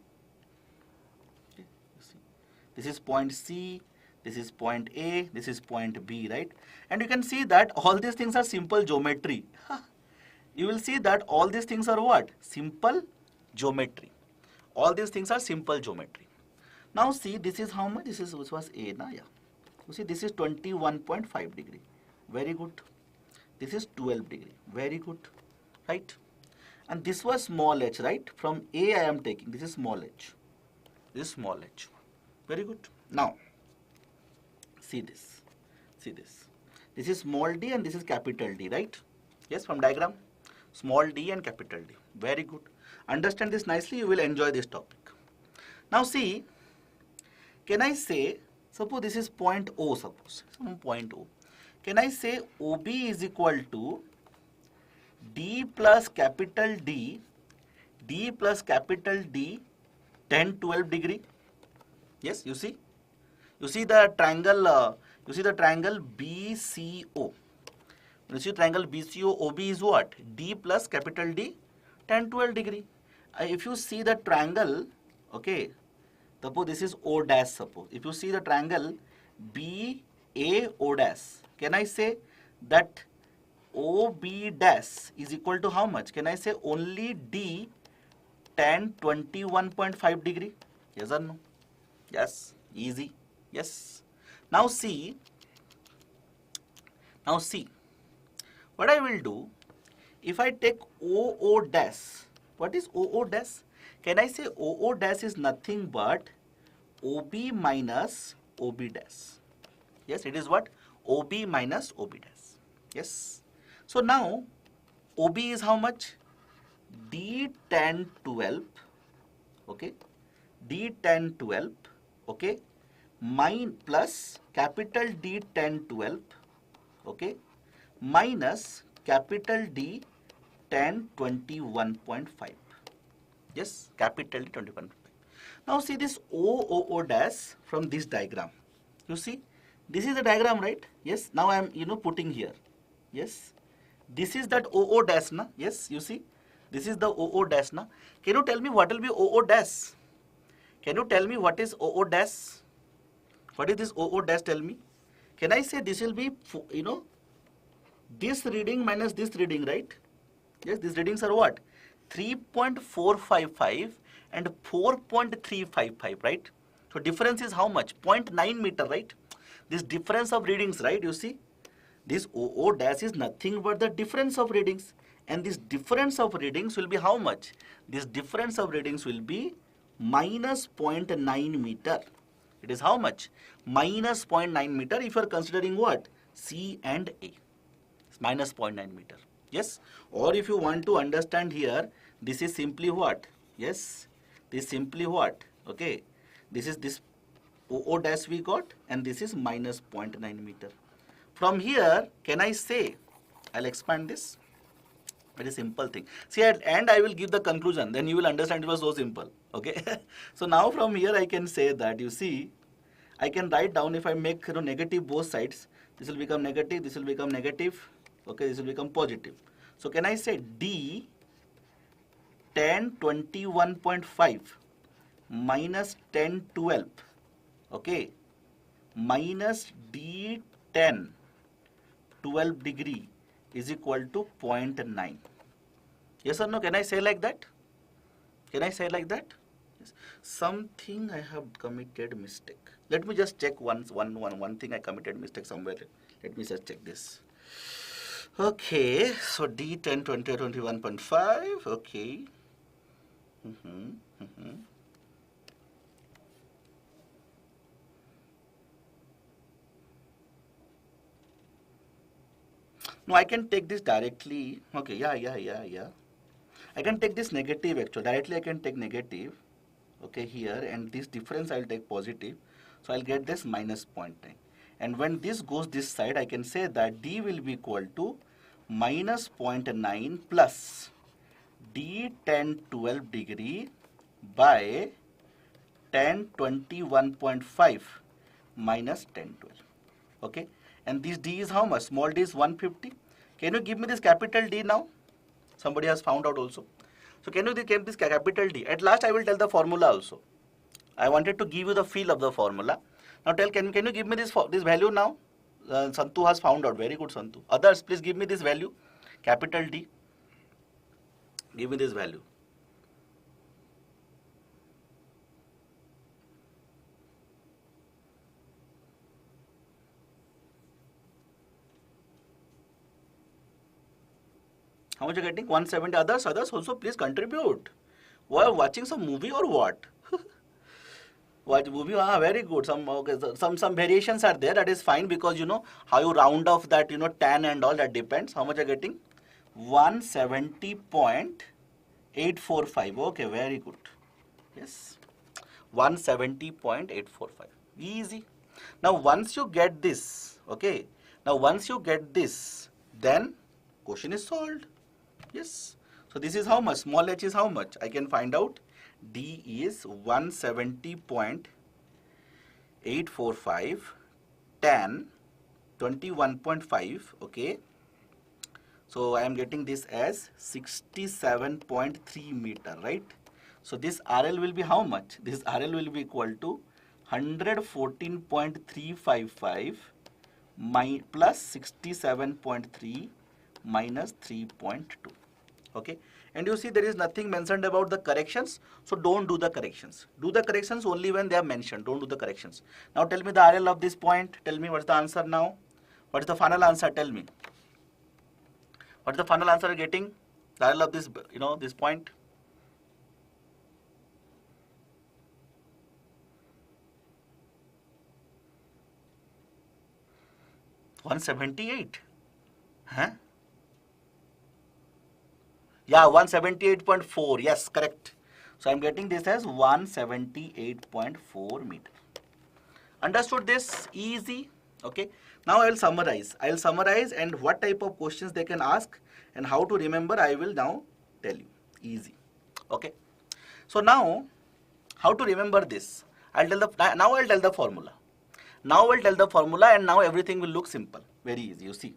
This is point C, this is point A, this is point B, right? And you can see that all these things are simple geometry. You will see that all these things are what? Simple geometry. All these things are simple geometry. Now see, this is how much? This was A, na? Yeah. You see, this is 21.5 degree. Very good. This is 12 degree. Very good. Right? And this was small h, right? From A I am taking. This is small h. This is small h. Very good. Now, see this. See this. This is small d and this is capital D, right? Yes, from diagram. Small d and capital D. Very good. Understand this nicely, you will enjoy this topic. Now see, can I say, Suppose this is point O, suppose some point O. Can I say OB is equal to D plus capital D, D plus capital D 10, 12 degree? Yes, you see the triangle, you see the triangle BCO. You see triangle BCO, OB is what? D plus capital D 10, 12 degree. If you see the triangle, okay, suppose this is O dash, suppose. If you see the triangle BAO dash, can I say that OB dash is equal to how much? Can I say only D 10, 21.5 degree? Yes or no? Yes, easy. Yes. Now see, what I will do, if I take OO dash, what is OO dash? Can I say OO dash is nothing but OB minus OB dash? Yes, it is what? OB minus OB dash. Yes. So now OB is how much? D10, 12, okay, D10, 12, okay, plus capital D10, 12, okay, minus capital D 10, 21.5. Yes, capital D 21.5. Now see this OO dash from this diagram. You see, this is the diagram, right? Yes, now I am putting here. Yes, this is that OO dash, na? Yes, you see, this is the OO dash, na? Can you tell me what will be OO dash? Can you tell me what is OO dash? What is this OO dash? Tell me. Can I say this will be, this reading minus this reading, right? Yes, these readings are what? 3.455 and 4.355, right? So difference is how much? 0.9 meter, right? This difference of readings, right? You see, this OO dash is nothing but the difference of readings. And this difference of readings will be how much? This difference of readings will be minus 0.9 meter. It is how much? Minus 0.9 meter if you are considering what? C and A. It's minus 0.9 meter. Yes? Or if you want to understand here, this is simply what? Yes? This is simply what? Okay. This is this OO dash we got, and this is minus 0.9 meter. From here, can I say, I'll expand this. Very simple thing. See, at end I will give the conclusion, then you will understand it was so simple. Okay. So now from here I can say that, you see, I can write down, if I make negative both sides, this will become negative, this will become negative, okay, this will become positive. So can I say D 10, 21.5 minus 10, 12, okay, minus D 10, 12 degree is equal to 0.9. Yes or no? Can I say like that? Can I say like that? Yes. Something I have committed mistake. Let me just check one thing I committed mistake somewhere. Let me just check this. Okay, so D 10, 20, 21.5. Okay. No, I can take this directly. Okay, yeah. I can take this negative actually. Directly I can take negative. Okay, here, and this difference I will take positive. So I'll get this minus 0.9. And when this goes this side, I can say that D will be equal to minus 0.9 plus D 10, 12 degree by 10, 21.5 minus 10, 12. Okay. And this D is how much? Small d is 150. Can you give me this capital D now? Somebody has found out also. So can you give this capital D? At last I will tell the formula also. I wanted to give you the feel of the formula. Now tell, can you give me this value now? Santu has found out. Very good, Santu. Others, please give me this value. Capital D. Give me this value. How much are you getting? 170. Others also please contribute. Why, watching some movie or what? Watch movie, very good. Some variations are there. That is fine, because how you round off that, tan and all, that depends. How much are you getting? 170.845. Okay, very good. Yes. 170.845. Easy. Now once you get this, okay, now once you get this, then question is solved. Yes. So this is how much? Small h is how much? I can find out. D is 170.845 tan 21.5. Okay. So I am getting this as 67.3 meter, right? So this RL will be how much? This RL will be equal to 114.355 plus 67.3 minus 3.2. Okay, and you see there is nothing mentioned about the corrections, so don't do the corrections. Do the corrections only when they are mentioned. Don't do the corrections. Now tell me the RL of this point. Tell me what's the answer now. What is the final answer? Tell me. What is the final answer you're getting? The RL of this, this point. $178. Huh? Yeah, 178.4. Yes, correct. So I'm getting this as 178.4 meter. Understood this? Easy. Okay. Now I will summarize. I will summarize and what type of questions they can ask and how to remember I will now tell you. Easy. Okay. So now, how to remember this? I'll tell the formula. Now I'll tell the formula and now everything will look simple. Very easy. You see.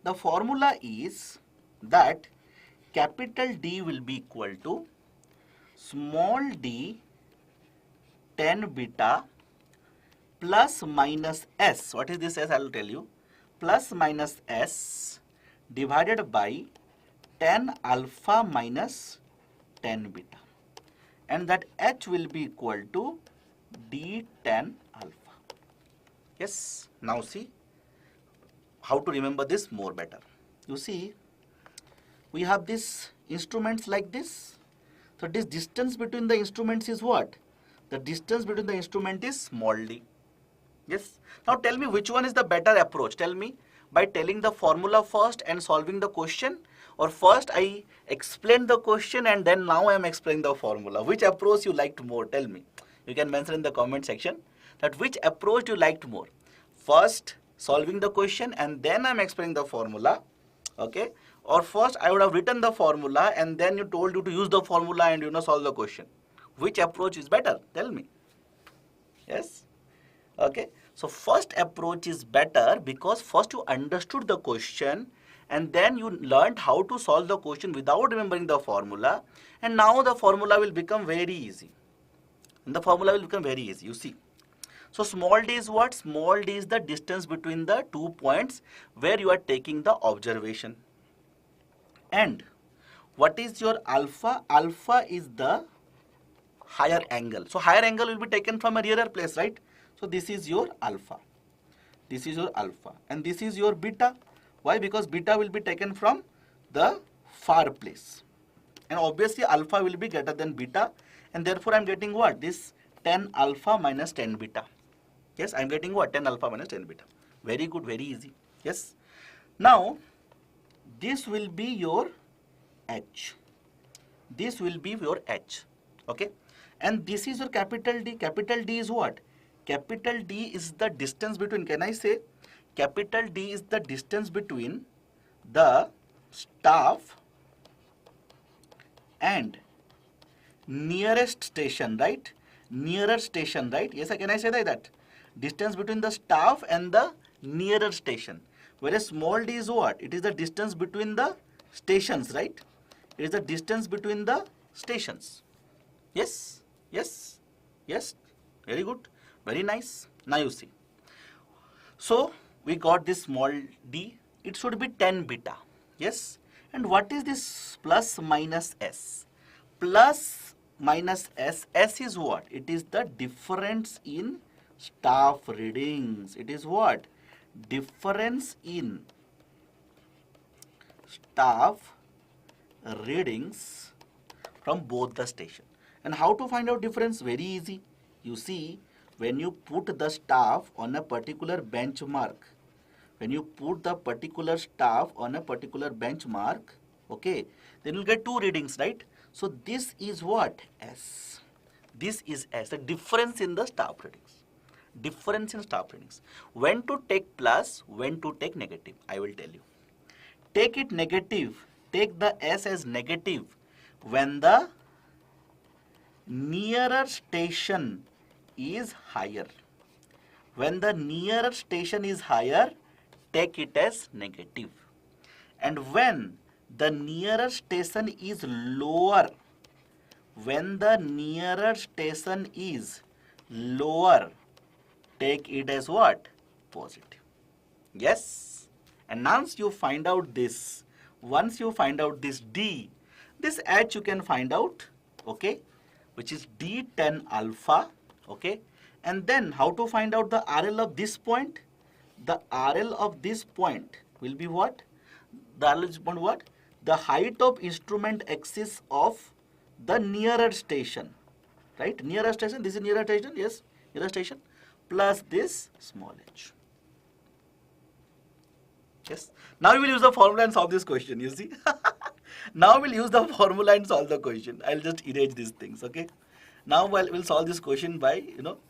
The formula is that capital D will be equal to small d tan beta plus minus s. What is this s? I will tell you. Plus minus s divided by tan alpha minus tan beta. And that h will be equal to d tan alpha. Yes. Now see how to remember this more better. You see, we have these instruments like this. So this distance between the instruments is what? The distance between the instrument is small d. Yes. Now tell me which one is the better approach. Tell me by telling the formula first and solving the question, or first I explain the question and then now I am explaining the formula. Which approach you liked more? Tell me. You can mention in the comment section that which approach you liked more. First solving the question and then I am explaining the formula. Okay. Or first I would have written the formula and then you told you to use the formula and solve the question. Which approach is better? Tell me. Yes. Okay. So first approach is better because first you understood the question and then you learned how to solve the question without remembering the formula, and now the formula will become very easy. And the formula will become very easy. You see. So small d is what? Small d is the distance between the 2 points where you are taking the observation. And what is your alpha? Alpha is the higher angle. So higher angle will be taken from a nearer place, right? So this is your alpha. This is your alpha. And this is your beta. Why? Because beta will be taken from the far place. And obviously alpha will be greater than beta. And therefore I am getting what? This 10 alpha minus 10 beta. Yes, I am getting what? 10 alpha minus 10 beta. Very good, very easy. Yes. Now, this will be your H. This will be your H. Okay. And this is your capital D. Capital D is what? Capital D is the distance between, can I say? Capital D is the distance between the staff and nearest station, right? Nearer station, right? Yes, can I say that? Distance between the staff and the nearer station. Whereas small d is what? It is the distance between the stations, right? It is the distance between the stations. Yes, yes, yes. Very good. Very nice. Now you see. So we got this small d. It should be 10 beta. Yes. And what is this plus minus s? Plus minus s. S is what? It is the difference in staff readings. It is what? Difference in staff readings from both the station. And how to find out difference? Very easy. You see, when you put the staff on a particular benchmark, when you put the particular staff on a particular benchmark, okay, then you'll get two readings, right? So this is what? S. This is S, the difference in the staff ratings. Difference in staff ratings. When to take plus, when to take negative, I will tell you. Take it negative, take the S as negative when the nearer station is higher. When the nearer station is higher, take it as negative. And when the nearer station is lower, when the nearer station is lower, take it as what? Positive. Yes? And once you find out this, once you find out this D, this H you can find out, okay, which is D10 alpha, okay. And then how to find out the RL of this point? The RL of this point will be what? The RL of this point what? The height of instrument axis of the nearer station, right? Nearer station, this is nearer station, yes, nearer station, plus this small h. Yes. Now we will use the formula and solve this question, you see. Now we'll use the formula and solve the question. I'll just erase these things, okay. Now we'll solve this question by,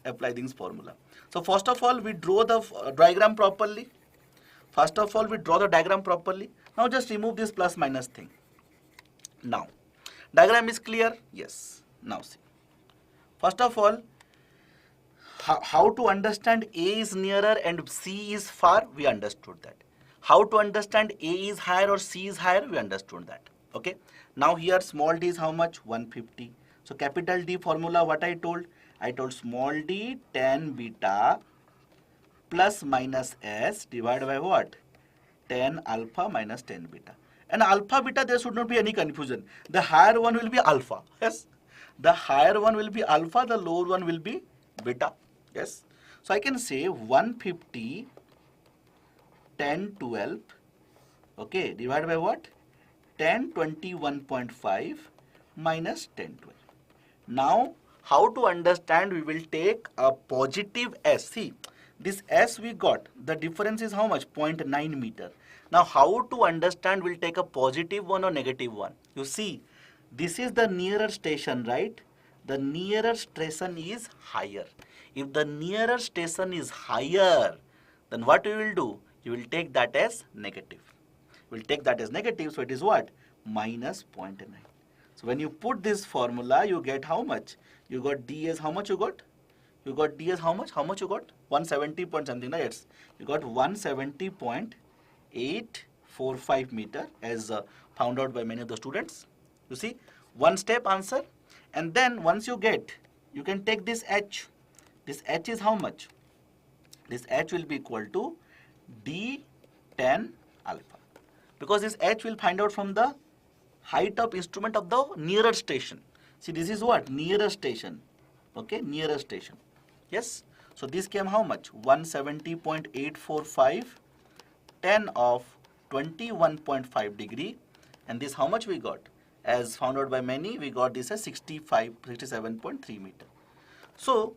applying this formula. So first of all, we draw the diagram properly. First of all, we draw the diagram properly. Now just remove this plus minus thing. Now, diagram is clear? Yes. Now see. First of all, how to understand A is nearer and C is far, we understood that. How to understand A is higher or C is higher, we understood that. Okay. Now here small d is how much? 150. So capital D formula, what I told? I told small d 10 beta plus minus S divided by what? 10 alpha minus 10 beta. And alpha beta, there should not be any confusion. The higher one will be alpha. Yes. The higher one will be alpha, the lower one will be beta. Yes. So I can say 150 10 12, okay, divided by what? 10 21.5 minus 10 12. Now, how to understand? We will take a positive S. See, this S we got, the difference is how much? 0.9 meter. Now, how to understand? We'll take a positive one or negative one. You see, this is the nearer station, right? The nearer station is higher. If the nearer station is higher, then what we will do? You will take that as negative. We'll take that as negative, so it is what? Minus 0.9. So when you put this formula, you get how much? You got D as how much you got? You got D as how much? How much you got? 170 point something, right? Yes. You got 170.845 meter as found out by many of the students. You see, one step answer. And then once you get, you can take this H. This H is how much? This H will be equal to D10 alpha. Because this H will find out from the height of instrument of the nearer station. See, this is what? Nearer station. Okay, nearer station. Yes. So this came how much? 170.845, 10 of 21.5 degree. And this how much we got? As found out by many, we got this as 67.3 meter. So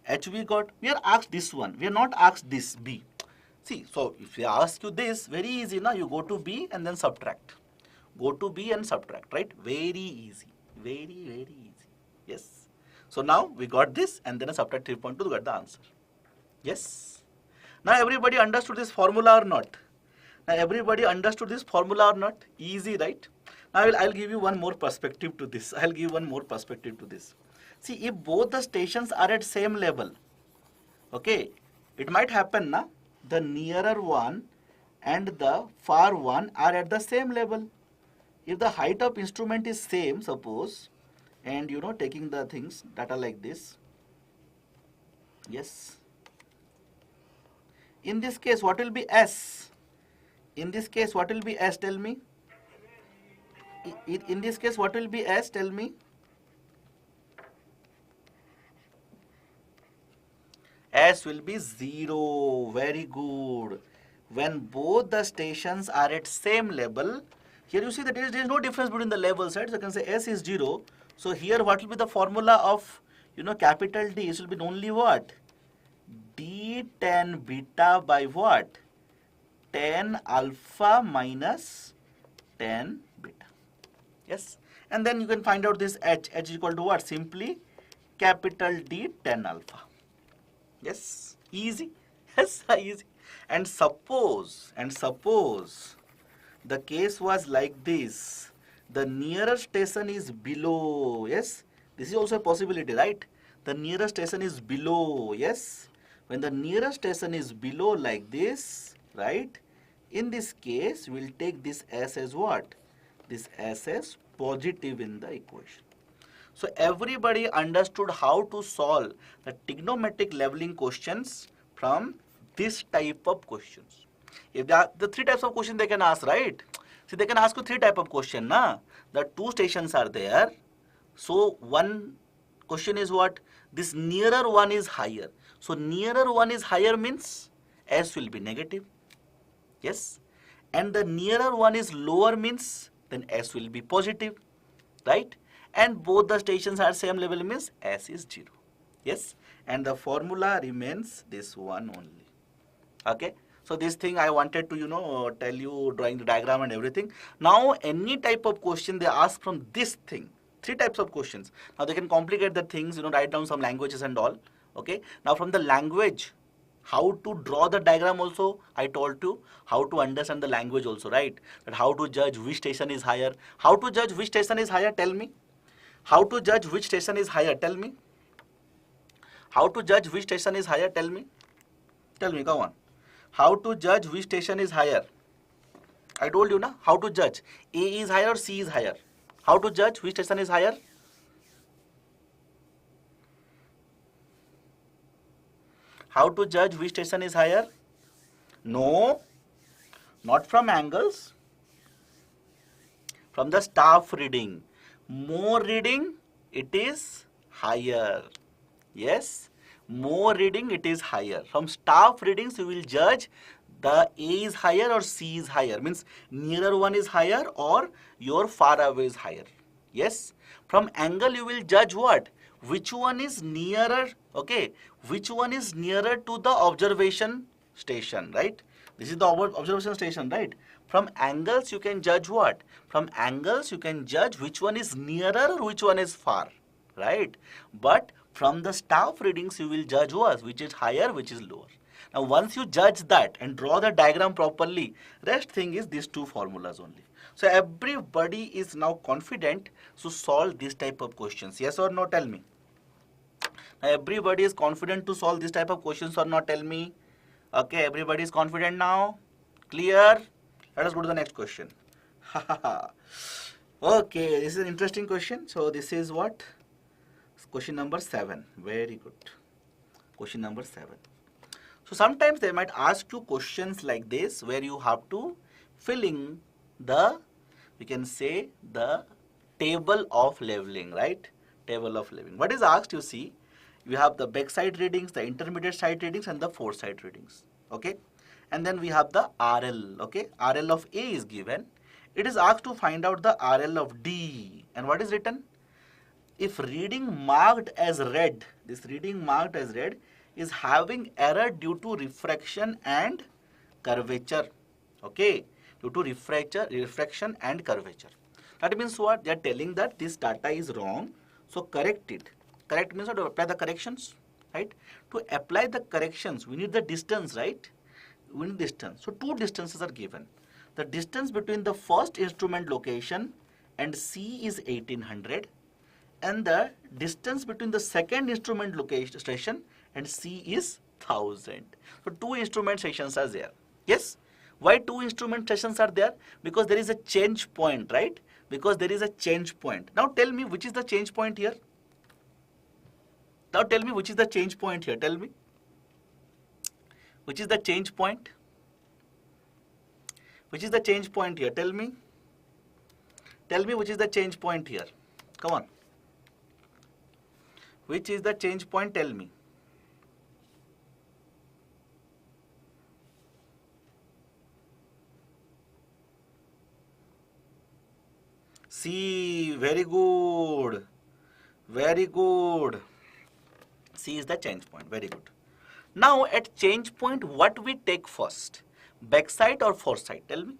H we got. We are asked this one. We are not asked this B. See, so if we ask you this, very easy, now you go to B and then subtract. Go to B and subtract, right? Very easy. Very, very easy. Yes. So now we got this and then subtract 3.2 to get the answer. Yes. Now everybody understood this formula or not? Now everybody understood this formula or not? Easy, right? Now I'll give you one more perspective to this. I'll give one more perspective to this. See, if both the stations are at same level, okay, it might happen, na? The nearer one and the far one are at the same level. If the height of instrument is same, suppose, and taking the things that are like this. Yes. In this case, what will be S? In this case, what will be S? Tell me. In this case, what will be S? Tell me. S will be 0. Very good. When both the stations are at same level, here you see that there is no difference between the levels, right? So you can say S is 0. So here what will be the formula of, capital D? It will be only what? D10 beta by what? 10 alpha minus 10 beta. Yes. And then you can find out this H. H is equal to what? Simply capital D tan alpha. Yes, easy. Yes, easy. And suppose the case was like this. The nearest station is below. Yes, this is also a possibility, right? The nearest station is below. Yes, when the nearest station is below like this, right? In this case, we'll take this S as what? This S as positive in the equation. So everybody understood how to solve the trigonometric leveling questions from this type of questions. If there are the three types of questions they can ask, right? See, they can ask you three type of question, na? The two stations are there. So one question is what? This nearer one is higher. So nearer one is higher means S will be negative. Yes. And the nearer one is lower means then S will be positive. Right? And both the stations are same level means S is 0. Yes. And the formula remains this one only. Okay. So this thing I wanted to, tell you drawing the diagram and everything. Now any type of question they ask from this thing. Three types of questions. Now they can complicate the things, write down some languages and all. Okay. Now from the language, how to draw the diagram also, I told you. How to understand the language also, right? That how to judge which station is higher. How to judge which station is higher, tell me. How to judge which station is higher, tell me. How to judge which station is higher, tell me. Tell me, come on. How to judge which station is higher? I told you, na? How to judge? A is higher or C is higher? How to judge which station is higher? How to judge which station is higher? No, not from angles. From the staff reading. More reading, it is higher. Yes, more reading, it is higher. From staff readings, you will judge the A is higher or C is higher. Means nearer one is higher or your far away is higher. Yes, from angle, you will judge what? Which one is nearer, okay? Which one is nearer to the observation station, right? This is the observation station, right? From angles, you can judge what? From angles, you can judge which one is nearer or which one is far, right? But from the staff readings, you will judge what? Which is higher, which is lower. Now, once you judge that and draw the diagram properly, rest thing is these two formulas only. So, everybody is now confident to solve this type of questions. Yes or no? Tell me. Now, everybody is confident to solve this type of questions or not? Tell me. Okay, everybody is confident now. Clear? Let us go to the next question. Okay, this is an interesting question. So, this is what? Question number 7. Very good. Question number 7. So, sometimes they might ask you questions like this where you have to fill in the, we can say, the table of leveling, right? Table of leveling. What is asked, you see, we have the backside readings, the intermediate side readings and the foresight readings, okay? And then we have the RL, okay? RL of A is given. It is asked to find out the RL of D. And what is written? If reading marked as red, this reading marked as red is having error due to refraction and curvature, okay? Due to refraction and curvature. That means what? They are telling that this data is wrong, so correct it. Correct means to apply the corrections, right? To apply the corrections, we need the distance, right? We need distance. So two distances are given. The distance between the first instrument location and C is 1800, and the distance between the second instrument location station and C is 1000. So two instrument stations are there. Yes. Why two instrument stations are there? Because there is a change point, right? Because there is a change point. Now tell me which is the change point here? Now tell me which is the change point here? Tell me. Which is the change point? Which is the change point here? Tell me. Tell me which is the change point here. Come on. Which is the change point? Tell me. C. Very good. Very good. C is the change point. Very good. Now at change point, what we take first? Backside or foresight? Tell me.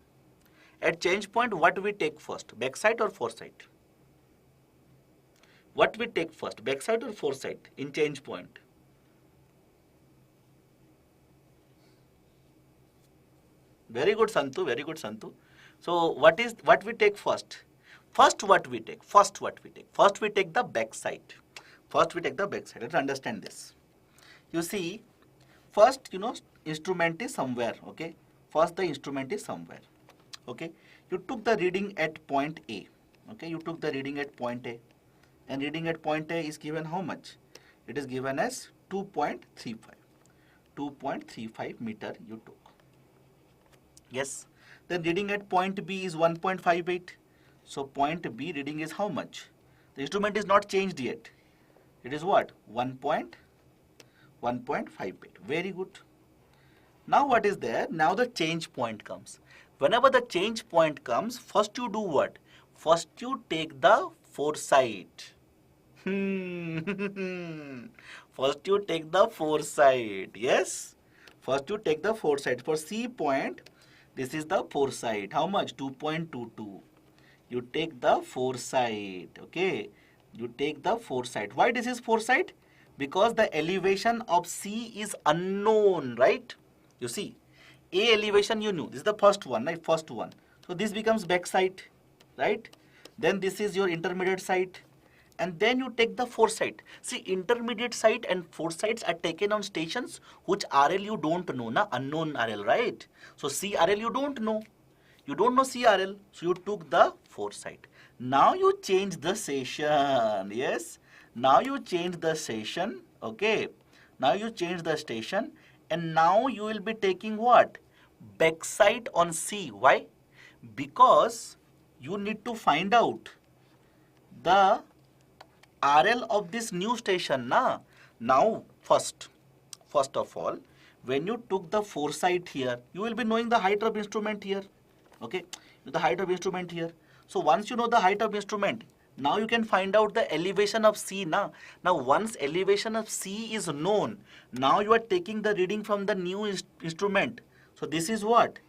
At change point, what we take first? Backside or foresight? What we take first, backside or foresight in change point? Very good, Santu. Very good, Santu. So what we take first? First what we take? First what we take? First we take the backside. First we take the backside. Let's understand this. You see, first instrument is somewhere. Okay. First the instrument is somewhere. Okay. You took the reading at point A. Okay. You took the reading at point A, and reading at point A is given how much? It is given as 2.35. 2.35 meter you took. Yes. Then reading at point B is 1.58. So point B reading is how much? The instrument is not changed yet. It is what? 1.58. Very good. Now what is there? Now the change point comes. Whenever the change point comes, first you do what? First you take the foresight. First you take the foresight. Yes. First you take the foresight. For C point, this is the foresight. How much? 2.22. You take the foresight. Okay. You take the foresight. Why this is foresight? Because the elevation of C is unknown, right? You see, A elevation you knew. This is the first one, right? First one. So this becomes backside, right? Then this is your intermediate site. And then you take the foresight. See, intermediate site and foresights are taken on stations which RL you don't know, na? Unknown RL, right? So CRL you don't know. You don't know CRL. So you took the foresight. Now you change the station. Yes. Now you change the station. Okay. Now you change the station. And now you will be taking what? Backside on C. Why? Because you need to find out the RL of this new station, na? Now, first of all, when you took the foresight here, you will be knowing the height of instrument here. Okay, the height of instrument here. So once you know the height of instrument, now you can find out the elevation of C, na? Now once elevation of C is known, now you are taking the reading from the new instrument. So this is what?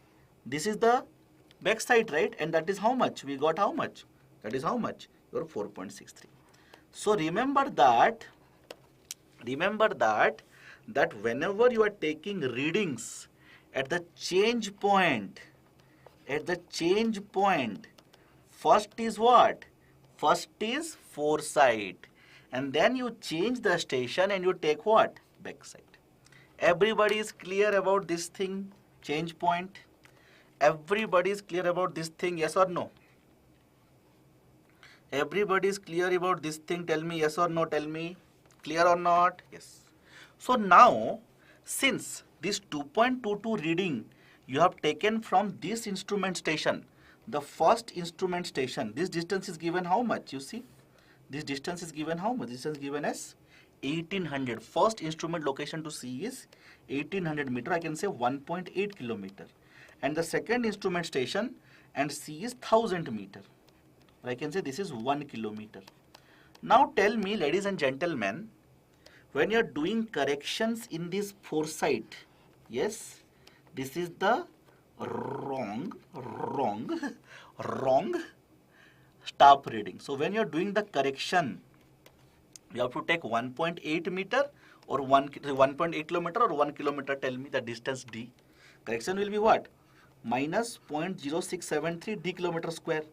This is the backside, right? And that is how much? We got how much? That is how much? Your 4.63. So remember that whenever you are taking readings at the change point, first is what? First is foresight. And then you change the station and you take what? Backside. Everybody is clear about this thing, change point? Everybody is clear about this thing, yes or no? Everybody is clear about this thing. Tell me yes or no. Tell me. Clear or not? Yes. So now, since this 2.22 reading you have taken from this instrument station, the first instrument station, this distance is given how much? You see, this distance is given how much? This distance is given as 1800. First instrument location to C is 1800 meter. I can say 1.8 kilometer. And the second instrument station and C is 1000 meter. I can say this is 1 kilometer. Now tell me, ladies and gentlemen, when you are doing corrections in this foresight, yes, this is the wrong stop reading. So when you are doing the correction, you have to take 1.8 meter or 1.8 kilometer or 1 kilometer. Tell me the distance D. Correction will be what? Minus 0.0673 D kilometer square.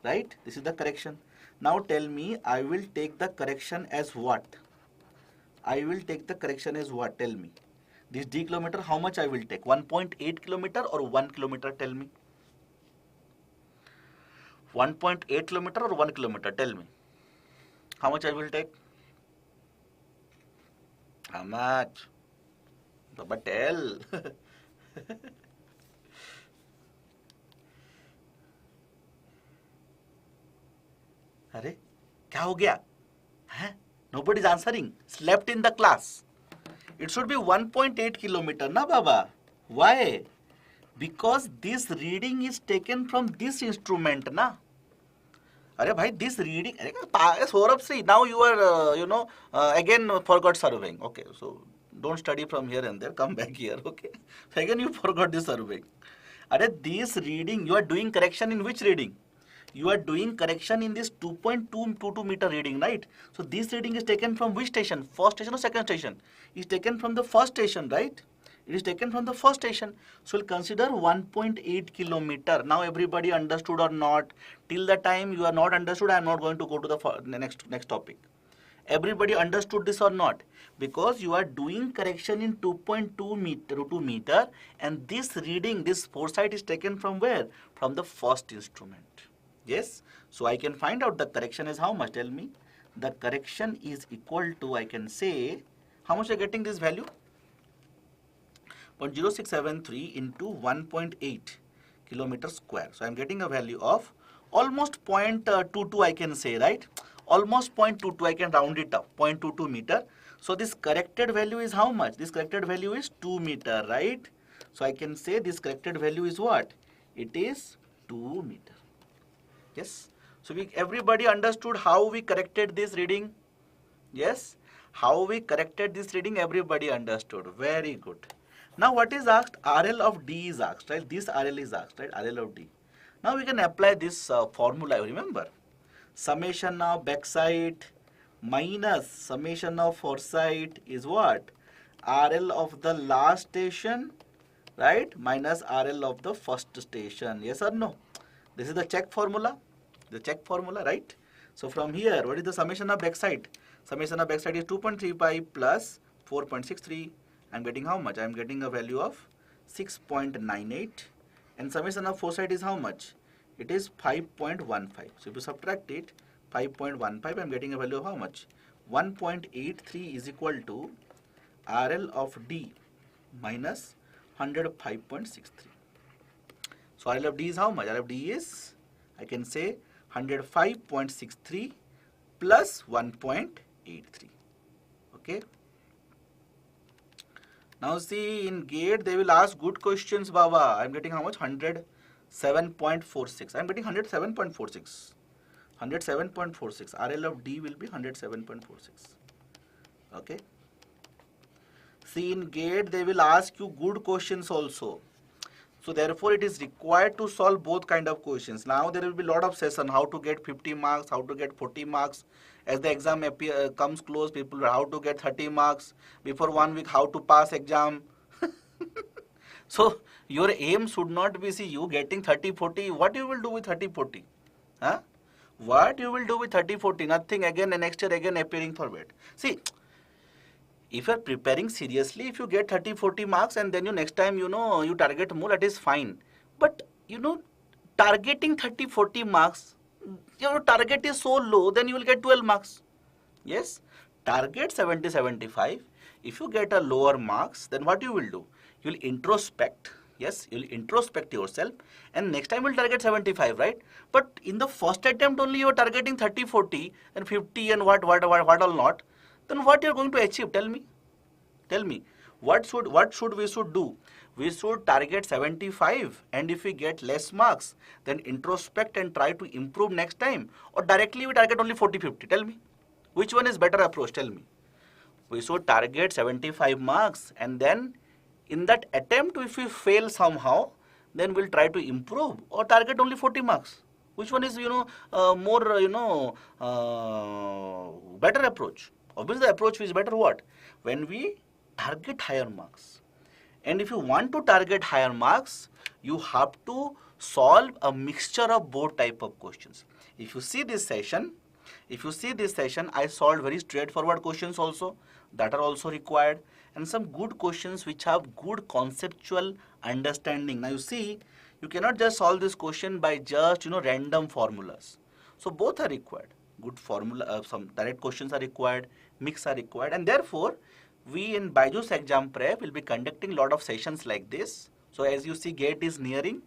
Right? This is the correction. Now tell me, I will take the correction as what? I will take the correction as what? Tell me. This D kilometer, how much I will take? 1.8 kilometer or 1 kilometer? Tell me. 1.8 kilometer or 1 kilometer? Tell me. How much I will take? How much? Baba, tell. अरे क्या हो गया है? Nobody is answering. Slept in the class. It should be 1.8 kilometer, na Baba? Why? Because this reading is taken from this instrument, na? अरे भाई, this reading. Saurabh, see, now you are, again forgot surveying. Okay, so don't study from here and there. Come back here. Okay. So again you forgot the surveying. अरे, this reading you are doing correction in which reading? You are doing correction in this 2.222 meter reading, right? So this reading is taken from which station? First station or second station? It's taken from the first station, right? It is taken from the first station. So we'll consider 1.8 kilometer. Now everybody understood or not? Till the time you are not understood, I am not going to go to the next topic. Everybody understood this or not? Because you are doing correction in 2.2 meter and this reading, this foresight is taken from where? From the first instrument. Yes, so I can find out the correction is how much? Tell me. The correction is equal to, I can say, how much are getting this value? 0.0673 into 1.8 kilometer square. So I am getting a value of almost 0.22, I can say, right? Almost 0.22, I can round it up, 0.22 meter. So this corrected value is how much? This corrected value is 2 meter, right? So I can say this corrected value is what? It is 2 meter. Yes. So everybody understood how we corrected this reading? Yes. How we corrected this reading, everybody understood. Very good. Now what is asked? RL of D is asked, right? This RL is asked, right? RL of D. Now we can apply this formula, remember. Summation of backside minus summation of foresight is what? RL of the last station, right? Minus RL of the first station. Yes or no? This is the check formula. The check formula, right? So from here, what is the summation of backside? Summation of backside is 2.35 plus 4.63. I'm getting how much? I'm getting a value of 6.98. And summation of foresight is how much? It is 5.15. So if you subtract it, 5.15, I'm getting a value of how much? 1.83 is equal to RL of D minus 105.63. So RL of D is how much? RL of D is, I can say, 105.63 plus 1.83. Okay. Now see, in GATE they will ask good questions, Baba. I'm getting how much? 107.46. I'm getting 107.46. 107.46. RL of D will be 107.46. Okay. See, in GATE they will ask you good questions also. So therefore it is required to solve both kind of questions. Now there will be a lot of session, how to get 50 marks, how to get 40 marks. As the exam comes close, people how to get 30 marks. Before 1 week, how to pass exam. So your aim should not be, see, you getting 30, 40. What you will do with 30, 40? Huh? What you will do with 30, 40? Nothing. Again, and next year again appearing for it. See, if you are preparing seriously, if you get 30, 40 marks and then you next time, you target more, that is fine. But, targeting 30, 40 marks, your target is so low, then you will get 12 marks. Yes, target 70, 75. If you get a lower marks, then what you will do? You will introspect. Yes, you will introspect yourself and next time you will target 75, right? But in the first attempt only you are targeting 30, 40 and 50 and what all not. Then what you are going to achieve? Tell me. Tell me. What should we do? We should target 75 and if we get less marks, then introspect and try to improve next time. Or directly we target only 40, 50. Tell me. Which one is better approach? Tell me. We should target 75 marks and then in that attempt if we fail somehow, then we'll try to improve or target only 40 marks. Which one is, more, better approach? Obviously the approach is better what? When we target higher marks. And if you want to target higher marks, you have to solve a mixture of both type of questions. If you see this session, I solved very straightforward questions also that are also required and some good questions which have good conceptual understanding. Now you see, you cannot just solve this question by just, random formulas. So both are required. Good formula, some direct questions are required, mix are required, and therefore we in BYJU'S Exam Prep will be conducting a lot of sessions like this. So as you see, GATE is nearing,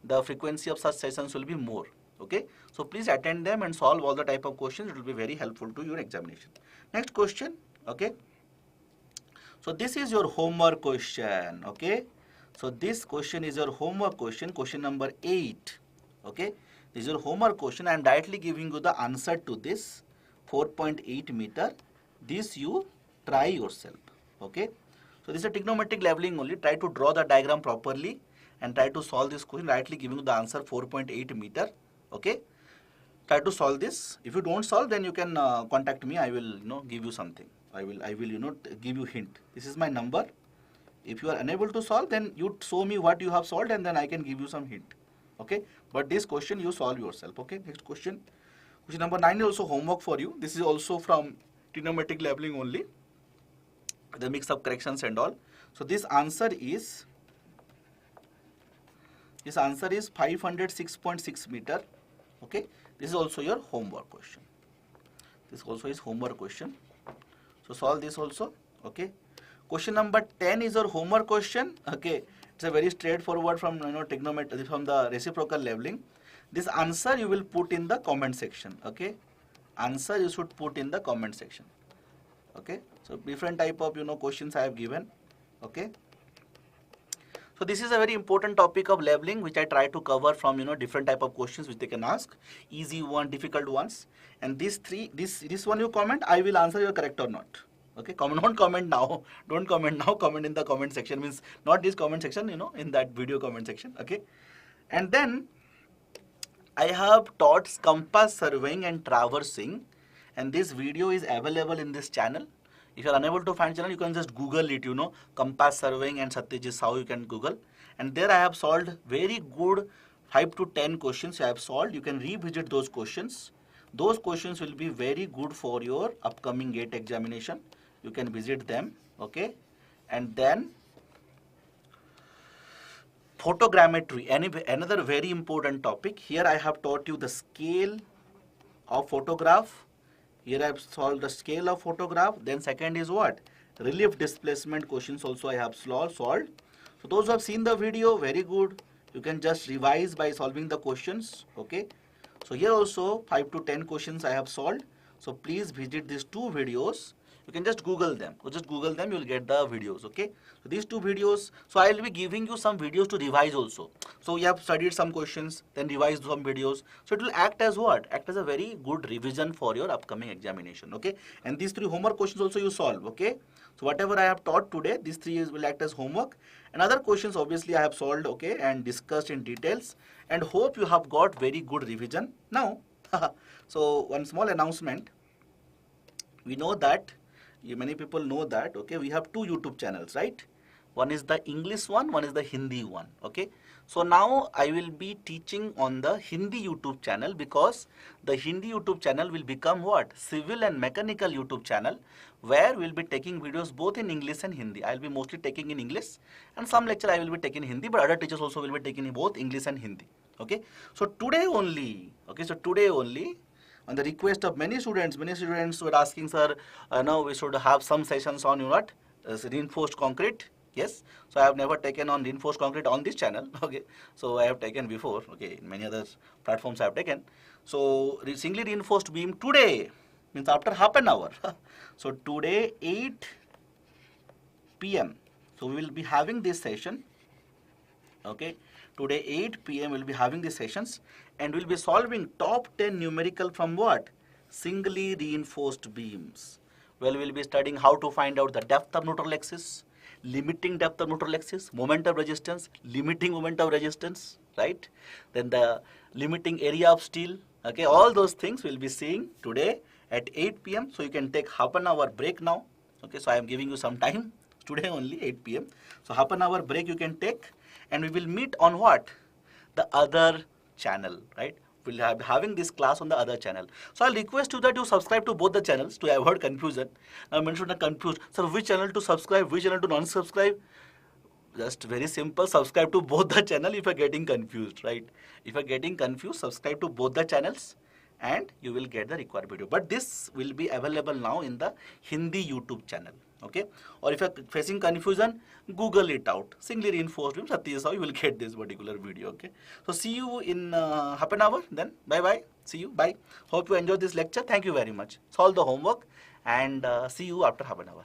the frequency of such sessions will be more. Okay, so please attend them and solve all the type of questions. It will be very helpful to your examination. Next question. Okay, so this is your homework question. Okay, so this question is your homework question, question number 8. Okay, this is your homework question. I am directly giving you the answer to this 4.8 meter. This you try yourself. Okay, so this is a trigonometric leveling only. Try to draw the diagram properly and try to solve this question, directly giving you the answer 4.8 meter. Okay, try to solve this. If you don't solve, then you can contact me. I will give you something. I will give you hint. This is my number. If you are unable to solve, then you show me what you have solved, and then I can give you some hint. Okay, but this question you solve yourself. Okay, next question. Question number 9 is also homework for you. This is also from trigonometric leveling only. The mix of corrections and all. So this answer is 506.6 meter. Okay, this is also your homework question. This also is homework question. So solve this also. Okay. Question number 10 is your homework question. Okay, it's a very straightforward from trigonometry, from the reciprocal leveling. This answer you will put in the comment section. Okay, answer you should put in the comment section. Okay, so different type of questions I have given. Okay, so this is a very important topic of leveling which I try to cover from different type of questions which they can ask, easy one, difficult ones, and these three, this one you comment, I will answer you correct or not. Okay, don't comment now. Don't comment now. Comment in the comment section. Means not this comment section, in that video comment section. Okay, and then I have taught compass surveying and traversing, and this video is available in this channel. If you are unable to find channel, you can just Google it. Compass surveying and Satyajeet Sahu, you can Google, and there I have solved very good 5 to 10 questions. I have solved. You can revisit those questions. Those questions will be very good for your upcoming GATE examination. You can visit them. Okay, and then photogrammetry, another very important topic. Here I have taught you the scale of photograph. Here I have solved the scale of photograph. Then second is what? Relief displacement questions also I have solved. So those who have seen the video, very good. You can just revise by solving the questions. Okay, so here also 5 to 10 questions I have solved. So please visit these two videos. You can just Google them. You will get the videos. Okay, so these two videos. So I will be giving you some videos to revise also. So you have studied some questions, then revise some videos. So it will act as what? Act as a very good revision for your upcoming examination. Okay, and these 3 homework questions also you solve. Okay, so whatever I have taught today, these 3 will act as homework. And other questions obviously I have solved. Okay, and discussed in details. And hope you have got very good revision now. So one small announcement. We know that many people know that, okay, we have 2 YouTube channels, right? One is the English one is the Hindi one. Okay, so now I will be teaching on the Hindi YouTube channel, because the Hindi YouTube channel will become what? Civil and mechanical YouTube channel, where we'll be taking videos both in English and Hindi. I'll be mostly taking in English, and some lecture I will be taking in Hindi, but other teachers also will be taking in both English and Hindi. Okay, so today only, on the request of many students were asking, sir, now we should have some sessions on reinforced concrete. Yes, so I have never taken on reinforced concrete on this channel. Okay, so I have taken before. Okay, in many other platforms I have taken. So singly reinforced beam today means after half an hour. So today 8 p.m. So we will be having this session. Okay, today 8 p.m. we'll be having these sessions, and we'll be solving top 10 numerical from what? Singly reinforced beams. Well, we'll be studying how to find out the depth of neutral axis, limiting depth of neutral axis, moment of resistance, limiting moment of resistance, right? Then the limiting area of steel. Okay, all those things we'll be seeing today at 8 p.m. So you can take half an hour break now. Okay, so I am giving you some time. Today only 8 p.m. So half an hour break you can take, and we will meet on what? The other channel, right? We'll have having this class on the other channel. So I'll request you that you subscribe to both the channels to avoid confusion. Now mention not confused. So which channel to subscribe, which channel to non-subscribe? Just very simple, subscribe to both the channel if you're getting confused, right? If you're getting confused, subscribe to both the channels and you will get the required video. But this will be available now in the Hindi YouTube channel. Okay, or if you're facing confusion, Google it out. Singly reinforced beam, Satyajeet Sahu, you will get this particular video. Okay, so see you in half an hour. Then bye bye. See you. Bye. Hope you enjoyed this lecture. Thank you very much. Solve the homework and see you after half an hour.